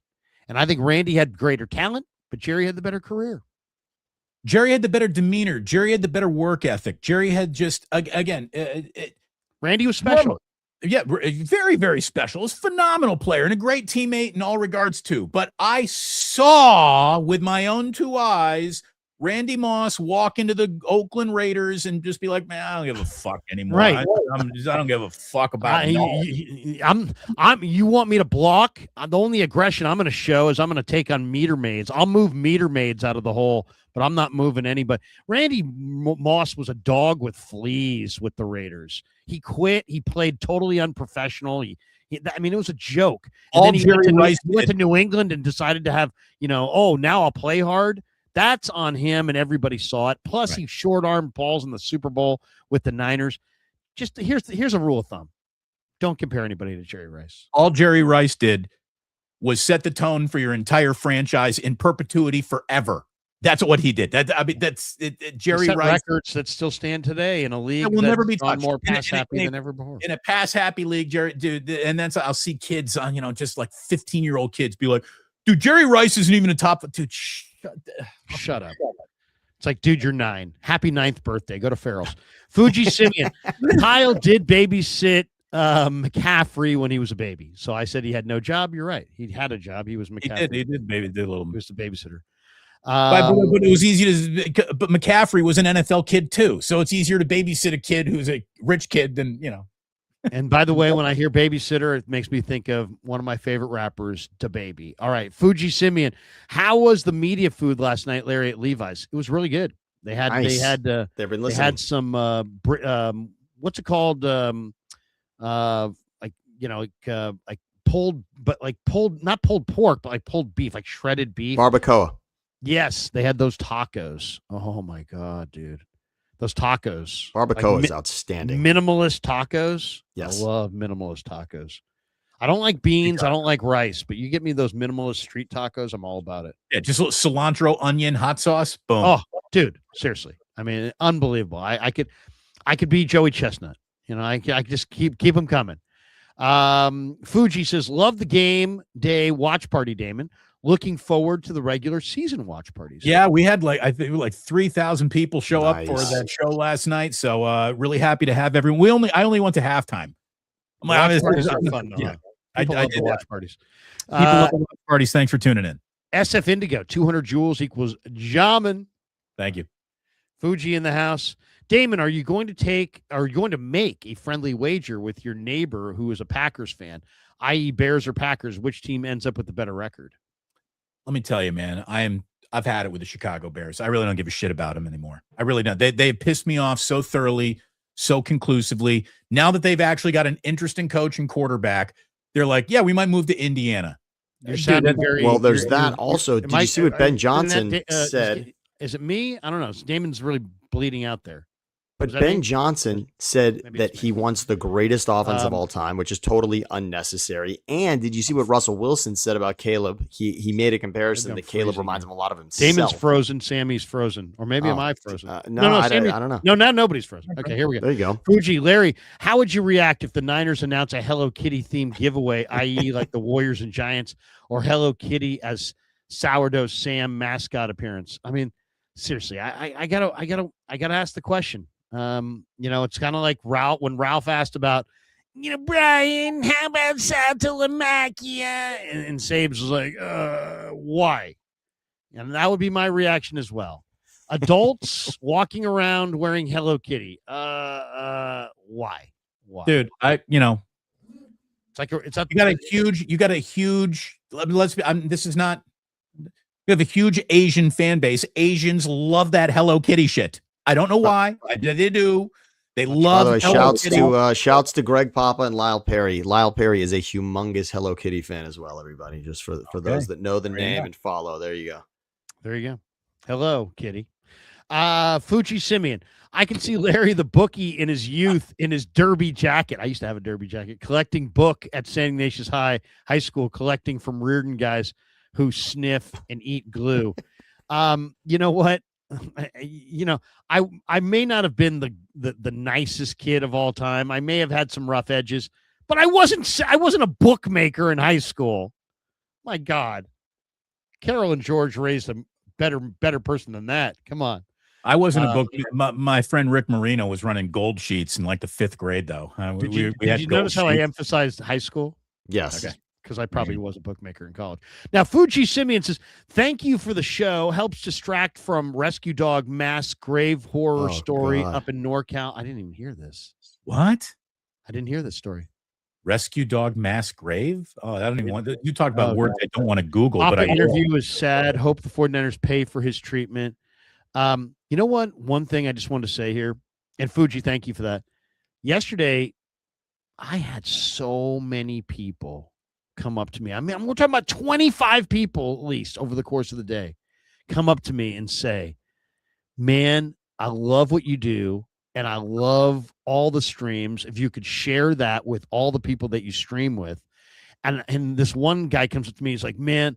A: And I think Randy had greater talent, but Jerry had the better career.
B: Jerry had the better demeanor. Jerry had the better work ethic. Jerry had just,
A: Randy was special.
B: Yeah, very, very special. He's a phenomenal player and a great teammate in all regards too. But I saw with my own 2 eyes Randy Moss walk into the Oakland Raiders and just be like, man, I don't give a fuck anymore.
A: Right.
B: I don't give a fuck about it.
A: You want me to block? The only aggression I'm going to show is I'm going to take on meter maids. I'll move meter maids out of the hole, but I'm not moving anybody. Randy Moss was a dog with fleas with the Raiders. He quit. He played totally unprofessional. It was a joke. And then he went to New England and decided to have, now I'll play hard. That's on him, and everybody saw it. Plus, he short-armed balls in the Super Bowl with the Niners. Just here's a rule of thumb. Don't compare anybody to Jerry Rice.
B: All Jerry Rice did was set the tone for your entire franchise in perpetuity forever. That's what he did. That's Jerry Rice.
A: Records that still stand today in a league
B: that will never be touched.
A: More pass happy than ever before.
B: In a pass happy league, Jerry, dude, and that's I'll see kids on, just like 15-year-old kids be like, dude, Jerry Rice isn't even a top. Dude,
A: shut up. It's like, dude, you're 9. Happy 9th birthday. Go to Farrell's. Fuji Simeon. Kyle did babysit McCaffrey when he was a baby. So I said he had no job. You're right. He had a job. He was McCaffrey.
B: He did a little.
A: He was the babysitter.
B: But it was easy to. But McCaffrey was an NFL kid too, so it's easier to babysit a kid who's a rich kid than
A: And by the way, when I hear babysitter, it makes me think of one of my favorite rappers, DaBaby. All right, Fuji Simeon. How was the media food last night, Larry, at Levi's? It was really good. They had some what's it called? Not pulled pork, but like pulled beef, like shredded beef.
C: Barbacoa.
A: Yes, they had those tacos. Oh my God, dude. Those tacos.
C: Barbacoa is outstanding.
A: Minimalist tacos.
C: Yes.
A: I love minimalist tacos. I don't like beans. I don't like rice, but you get me those minimalist street tacos, I'm all about it.
B: Yeah, just a little cilantro, onion, hot sauce. Boom.
A: Oh, dude, seriously. I mean, unbelievable. I could be Joey Chestnut. I just keep them coming. Fuji says, love the game day watch party, Damon. Looking forward to the regular season watch parties.
B: Yeah, we had I think 3,000 people show up for that show last night. So really happy to have everyone. I only went to halftime.
A: Watch parties are fun, though.
B: Yeah,
A: I did watch parties.
B: People love watch parties. Thanks for tuning in.
A: SF Indigo, 200 joules equals Jamin.
B: Thank you.
A: Fuji in the house. Damon, are you going to make a friendly wager with your neighbor who is a Packers fan, i.e. Bears or Packers? Which team ends up with the better record?
B: Let me tell you, man, I've had it with the Chicago Bears. I really don't give a shit about them anymore. I really don't. They pissed me off so thoroughly, so conclusively. Now that they've actually got an interesting coach and quarterback, they're like, yeah, we might move to Indiana.
A: There's that
C: also. Did you see what Ben Johnson said?
A: Is it me? I don't know. Damon's really bleeding out there.
C: But Ben Johnson said that he wants the greatest offense of all time, which is totally unnecessary. And did you see what Russell Wilson said about Caleb? He made a comparison that Caleb reminds him a lot of himself.
A: Damon's frozen. Sammy's frozen. Or maybe am I frozen?
C: No, I don't know.
A: No, now nobody's frozen. Okay, here we go.
C: There you go.
A: Fuji, Larry, how would you react if the Niners announce a Hello Kitty themed giveaway, i.e. like the Warriors and Giants, or Hello Kitty as Sourdough Sam mascot appearance? I mean, seriously, I gotta ask the question. It's kind of like when Ralph asked about, Brian, how about Saltalamacchia? And Sabes was like, why? And that would be my reaction as well. Adults walking around wearing Hello Kitty. Why? Why?
B: Dude,
A: It's like
B: you got a huge. Let's be. This is not. We have a huge Asian fan base. Asians love that Hello Kitty shit. I don't know why. They do. They love.
C: By the way, shouts to Greg Papa and Lyle Perry. Lyle Perry is a humongous Hello Kitty fan as well. Everybody, just for those that know the name and follow. There you go.
A: There you go. Hello Kitty. Fuji Simeon. I can see Larry the bookie in his youth in his derby jacket. I used to have a derby jacket, collecting book at St. Ignatius High School, collecting from Reardon guys who sniff and eat glue. You know what? I may not have been the nicest kid of all time. I may have had some rough edges, but I wasn't a bookmaker in high school. My God. Carol and George raised a better person than that. Come on.
B: I wasn't a book. My friend Rick Marino was running gold sheets in like the 5th grade, though.
A: Did you notice how I emphasized high school?
C: Yes.
A: Okay. Because I probably was a bookmaker in college. Now, Fuji Simeon says, thank you for the show. Helps distract from rescue dog mass grave horror story up in NorCal. I didn't even hear this.
B: What?
A: I didn't hear this story.
B: Rescue dog mass grave? Oh, I don't even want to. You talk about words I don't want to Google. But
A: interview is sad. Hope the 49ers pay for his treatment. You know what? One thing I just wanted to say here, and Fuji, thank you for that. Yesterday, I had so many people come up to me. I mean, we're talking about 25 people at least over the course of the day come up to me and say, man, I love what you do. And I love all the streams. If you could share that with all the people that you stream with. And this one guy comes up to me. He's like, man,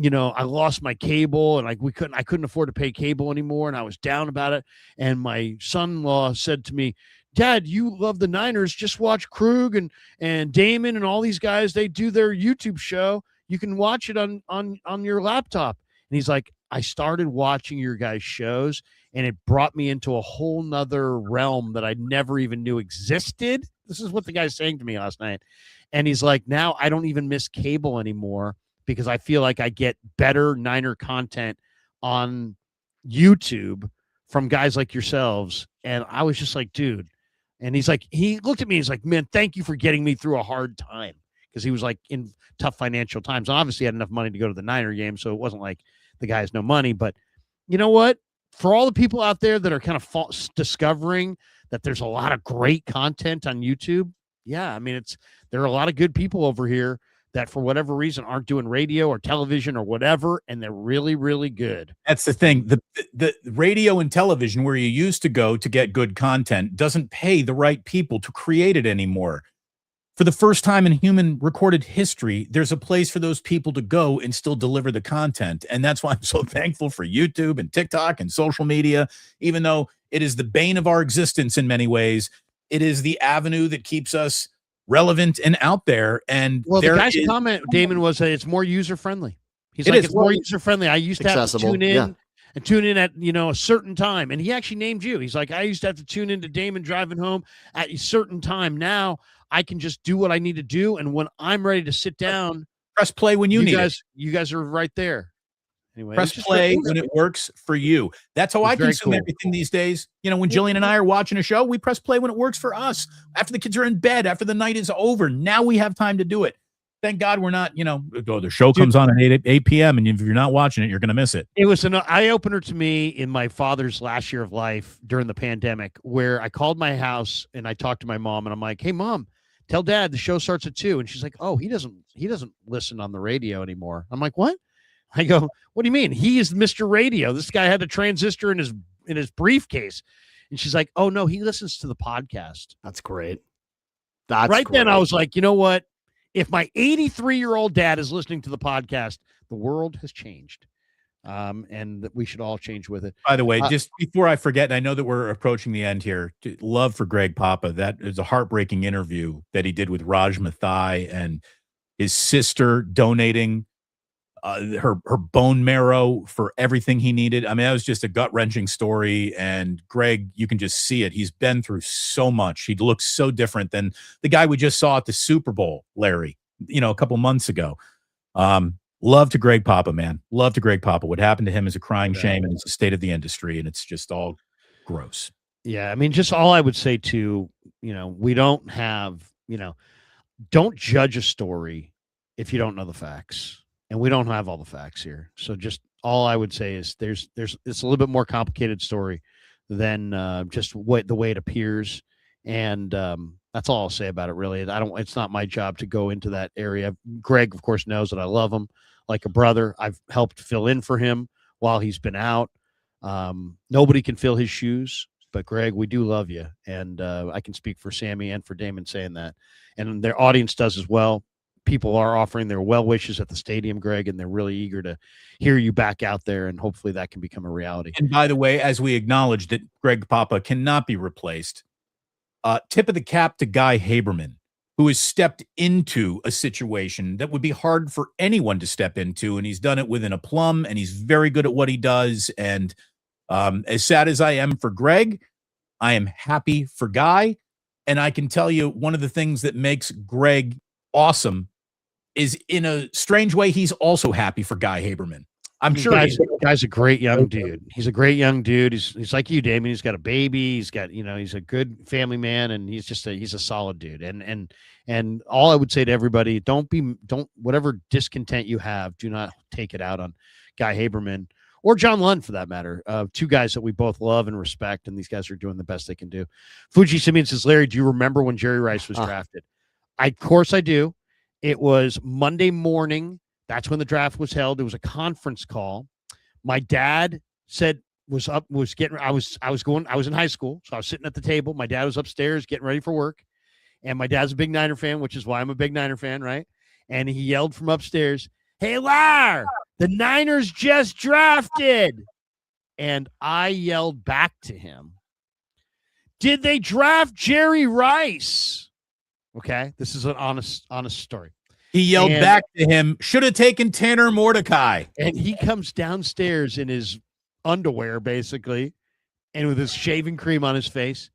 A: I lost my cable and I couldn't afford to pay cable anymore. And I was down about it. And my son-in-law said to me, Dad, you love the Niners. Just watch Krueger and Damon and all these guys. They do their YouTube show. You can watch it on your laptop. And he's like, I started watching your guys' shows and it brought me into a whole nother realm that I never even knew existed. This is what the guy's saying to me last night. And he's like, now I don't even miss cable anymore because I feel like I get better Niner content on YouTube from guys like yourselves. And I was just like, dude. And he's like, he looked at me. He's like, man, thank you for getting me through a hard time. Because he was like in tough financial times. And obviously, he had enough money to go to the Niner game. So it wasn't like the guy has no money. But you know what? For all the people out there that are kind of discovering that there's a lot of great content on YouTube. Yeah. I mean, there are a lot of good people over here that for whatever reason aren't doing radio or television or whatever. And they're really, really good.
B: That's the thing. The radio and television where you used to go to get good content doesn't pay the right people to create it anymore. For the first time in human recorded history, there's a place for those people to go and still deliver the content. And that's why I'm so thankful for YouTube and TikTok and social media, even though it is the bane of our existence in many ways. It is the avenue that keeps us relevant and out there. And
A: the guy's comment, Damon, was that it's more user-friendly. He's like, it's more user-friendly. I used to have to tune in and tune in at, a certain time. And he actually named you. He's like, I used to have to tune into Damon driving home at a certain time. Now I can just do what I need to do. And when I'm ready to sit down,
B: press play when you need it.
A: You guys are right there. Anyway,
B: press play when it works for you. That's how I consume everything these days. When Jillian and I are watching a show, we press play when it works for us. After the kids are in bed, after the night is over, now we have time to do it. Thank God we're not, the show comes on at 8 p.m. and if you're not watching it, you're going to miss it.
A: It was an eye-opener to me in my father's last year of life during the pandemic where I called my house and I talked to my mom and I'm like, hey, Mom, tell Dad the show starts at 2. And she's like, oh, he doesn't listen on the radio anymore. I'm like, what? I go, what do you mean? He is Mr. Radio. This guy had a transistor in his briefcase. And she's like, oh, no, he listens to the podcast.
C: That's great.
A: Then I was like, you know what? If my 83-year-old dad is listening to the podcast, the world has changed. And that we should all change with it.
B: By the way, just before I forget, and I know that we're approaching the end here, love for Greg Papa. That is a heartbreaking interview that he did with Raj Mathai and his sister donating her bone marrow for everything he needed. I mean, that was just a gut-wrenching story. And Greg, you can just see it. He's been through so much. He looks so different than the guy we just saw at the Super Bowl, Larry, a couple months ago. Love to Greg Papa, man. Love to Greg Papa. What happened to him is a crying shame, and it's the state of the industry, and it's just all gross.
A: Yeah, I mean, just all I would say to, we don't have, don't judge a story if you don't know the facts. And we don't have all the facts here. So just all I would say is it's a little bit more complicated story than just the way it appears. And that's all I'll say about it, really. It's not my job to go into that area. Greg, of course, knows that I love him like a brother. I've helped fill in for him while he's been out. Nobody can fill his shoes, but Greg, we do love you. And I can speak for Sammy and for Damon saying that. And their audience does as well. People are offering their well wishes at the stadium, Greg, and they're really eager to hear you back out there. And hopefully that can become a reality.
B: And by the way, as we acknowledge that Greg Papa cannot be replaced, tip of the cap to Guy Haberman, who has stepped into a situation that would be hard for anyone to step into. And he's done it with an aplomb, and he's very good at what he does. And as sad as I am for Greg, I am happy for Guy. And I can tell you one of the things that makes Greg awesome is, in a strange way, he's also happy for Guy Haberman. I'm sure
A: Guy's a great young dude. He's a great young dude. He's like you, Damon. He's got a baby. He's got, he's a good family man, and he's a solid dude. And all I would say to everybody, don't whatever discontent you have, do not take it out on Guy Haberman or John Lund, for that matter. Two guys that we both love and respect, and these guys are doing the best they can do. Fuji Simeon says, Larry, do you remember when Jerry Rice was drafted? Of course I do. It was Monday morning. That's when the draft was held. It was a conference call. My dad I was in high school, so I was sitting at the table. My dad was upstairs getting ready for work. And my dad's a big Niner fan, which is why I'm a big Niner fan, right? And he yelled from upstairs, "Hey, Lar, the Niners just drafted." And I yelled back to him, "Did they draft Jerry Rice?" Okay, this is an honest story.
B: He yelled back to him, "Should have taken Tanner Mordecai."
A: And he comes downstairs in his underwear, basically, and with his shaving cream on his face.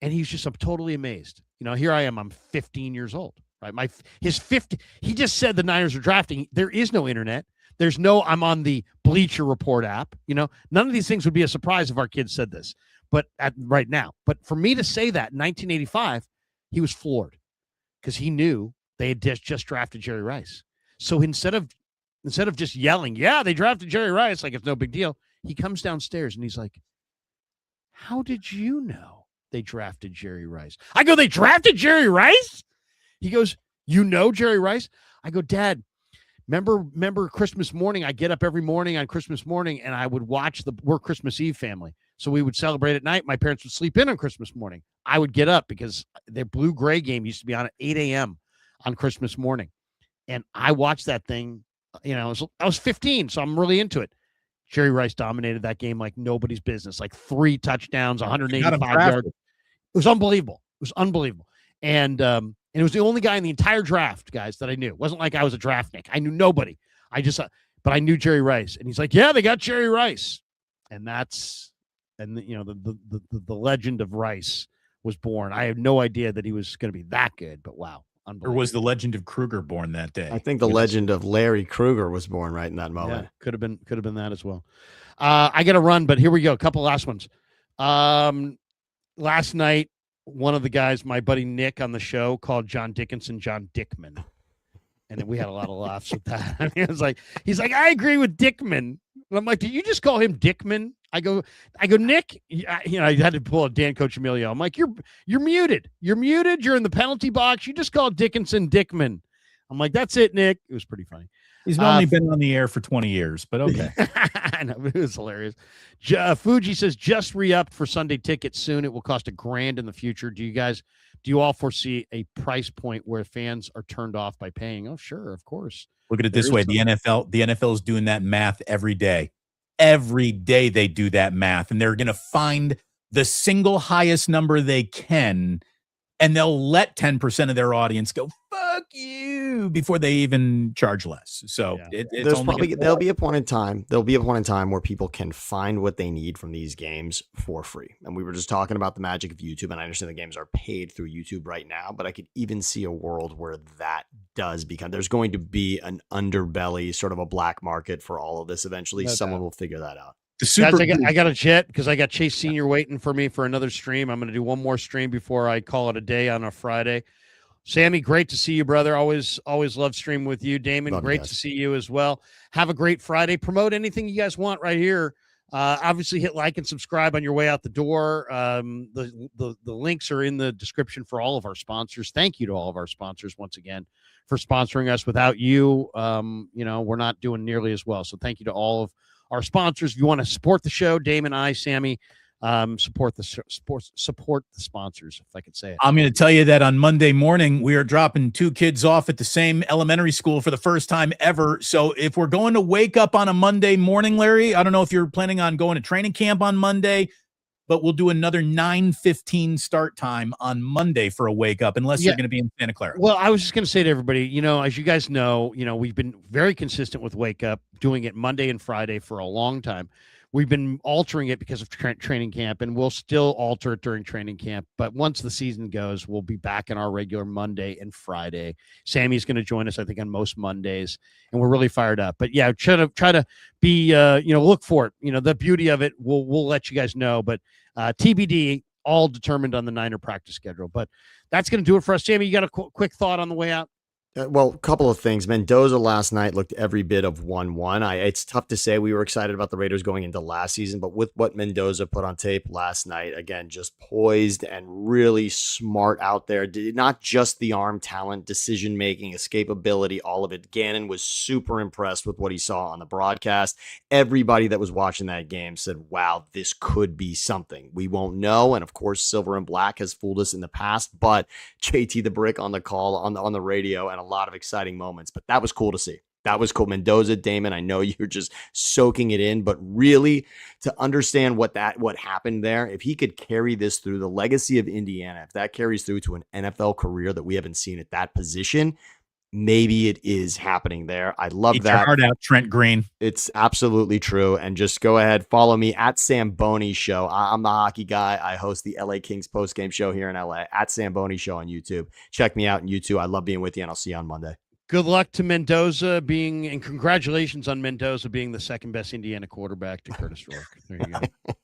A: And I'm totally amazed. Here I am. I'm 15 years old, right? He just said the Niners are drafting. There is no internet. I'm on the Bleacher Report app. None of these things would be a surprise if our kids said this, but right now. But for me to say that in 1985, he was floored because he knew they had just drafted Jerry Rice. So instead of just yelling, "Yeah, they drafted Jerry Rice," like it's no big deal, he comes downstairs and he's like, "How did you know they drafted Jerry Rice?" I go, "They drafted Jerry Rice?" He goes, "You know Jerry Rice?" I go, "Dad, remember Christmas morning? I get up every morning on Christmas morning and I would watch we're Christmas Eve family. So we would celebrate at night. My parents would sleep in on Christmas morning. I would get up because their blue-gray game used to be on at 8 a.m. on Christmas morning. And I watched that thing. I was 15, so I'm really into it. Jerry Rice dominated that game like nobody's business, like 3 touchdowns, 185 yards. It was unbelievable. And it was the only guy in the entire draft, guys, that I knew. It wasn't like I was a draftnik. I knew nobody. But I knew Jerry Rice. And he's like, "Yeah, they got Jerry Rice." And the legend of Rice was born. I had no idea that he was going to be that good, but wow.
B: Or was the legend of Krueger born that day?
C: I think the legend of Larry Krueger was born right in that moment.
A: Yeah, could have been that as well. I got to run, but here we go. A couple last ones. Last night, one of the guys, my buddy Nick on the show, called John Dickinson John Dickman. And then we had a lot of laughs with that. I mean, he's like, "I agree with Dickman." And I'm like, "Did you just call him Dickman?" I go, "Nick," I had to pull a Dan Coach Emilio. I'm like, you're muted. You're muted. You're in the penalty box. You just called Dickinson Dickman. I'm like, "That's it, Nick." It was pretty funny.
B: He's only been on the air for 20 years, but okay.
A: I know, it was hilarious. Fuji says, "Just re-upped for Sunday tickets soon. It will cost $1,000 in the future. Do you all foresee a price point where fans are turned off by paying?" Oh, sure, of course.
B: Look at it this way. The NFL is doing that math every day. Every day they do that math, and they're going to find the single highest number they can, and they'll let 10% of their audience go, "Fuck fuck you, before they even charge less. So
C: there'll be a point in time. There'll be a point in time where people can find what they need from these games for free. And we were just talking about the magic of YouTube, and I understand the games are paid through YouTube right now, but I could even see a world where that does become, there's going to be an underbelly, sort of a black market for all of this. Eventually, someone will figure that out.
A: Guys, I got to jet because I got Chase Senior waiting for me for another stream. I'm going to do one more stream before I call it a day on a Friday. Sammy, great to see you, brother. Always love streaming with you. Damon, great to see you as well. Have a great Friday. Promote anything you guys want right here. Obviously, hit like and subscribe on your way out the door. The links are in the description for all of our sponsors. Thank you to all of our sponsors once again for sponsoring us. Without you, we're not doing nearly as well. So thank you to all of our sponsors. If you want to support the show, Damon, Sammy, support the sponsors, if I could say it.
B: I'm going to tell you that on Monday morning, we are dropping 2 kids off at the same elementary school for the first time ever. So if we're going to wake up on a Monday morning, Larry, I don't know if you're planning on going to training camp on Monday, but we'll do another 9:15 start time on Monday for a wake up, unless you're going to be in Santa Clara.
A: Well, I was just going to say to everybody, as you guys know, we've been very consistent with wake up, doing it Monday and Friday for a long time. We've been altering it because of training camp, and we'll still alter it during training camp. But once the season goes, we'll be back in our regular Monday and Friday. Sammy's going to join us, I think, on most Mondays, and we're really fired up. But yeah, try to be, look for it. The beauty of it, we'll let you guys know. But TBD, all determined on the Niner practice schedule. But that's going to do it for us. Sammy, you got a quick thought on the way out?
C: Well, a couple of things. Mendoza last night looked every bit of 1-1. It's tough to say. We were excited about the Raiders going into last season, but with what Mendoza put on tape last night, again, just poised and really smart out there. Not just the arm talent, decision-making, escapability, all of it. Gannon was super impressed with what he saw on the broadcast. Everybody that was watching that game said, wow, this could be something. We won't know, and of course, Silver and Black has fooled us in the past, but JT the Brick on the call, on the radio, and a lot of exciting moments, but that was cool to see. That was cool. Mendoza, Damon, I know you're just soaking it in, but really to understand what happened there, if he could carry this through the legacy of Indiana, if that carries through to an NFL career that we haven't seen at that position, maybe it is happening there. I love
B: Eat
C: that.
B: Your heart out, Trent Green.
C: It's absolutely true. And just go ahead, follow me at Sam Boney Show. I'm the hockey guy. I host the LA Kings postgame show here in LA at Sam Boney Show on YouTube. Check me out on YouTube. I love being with you, and I'll see you on Monday.
A: Good luck to Mendoza and congratulations on Mendoza being the second best Indiana quarterback to Curtis Rourke. There you go.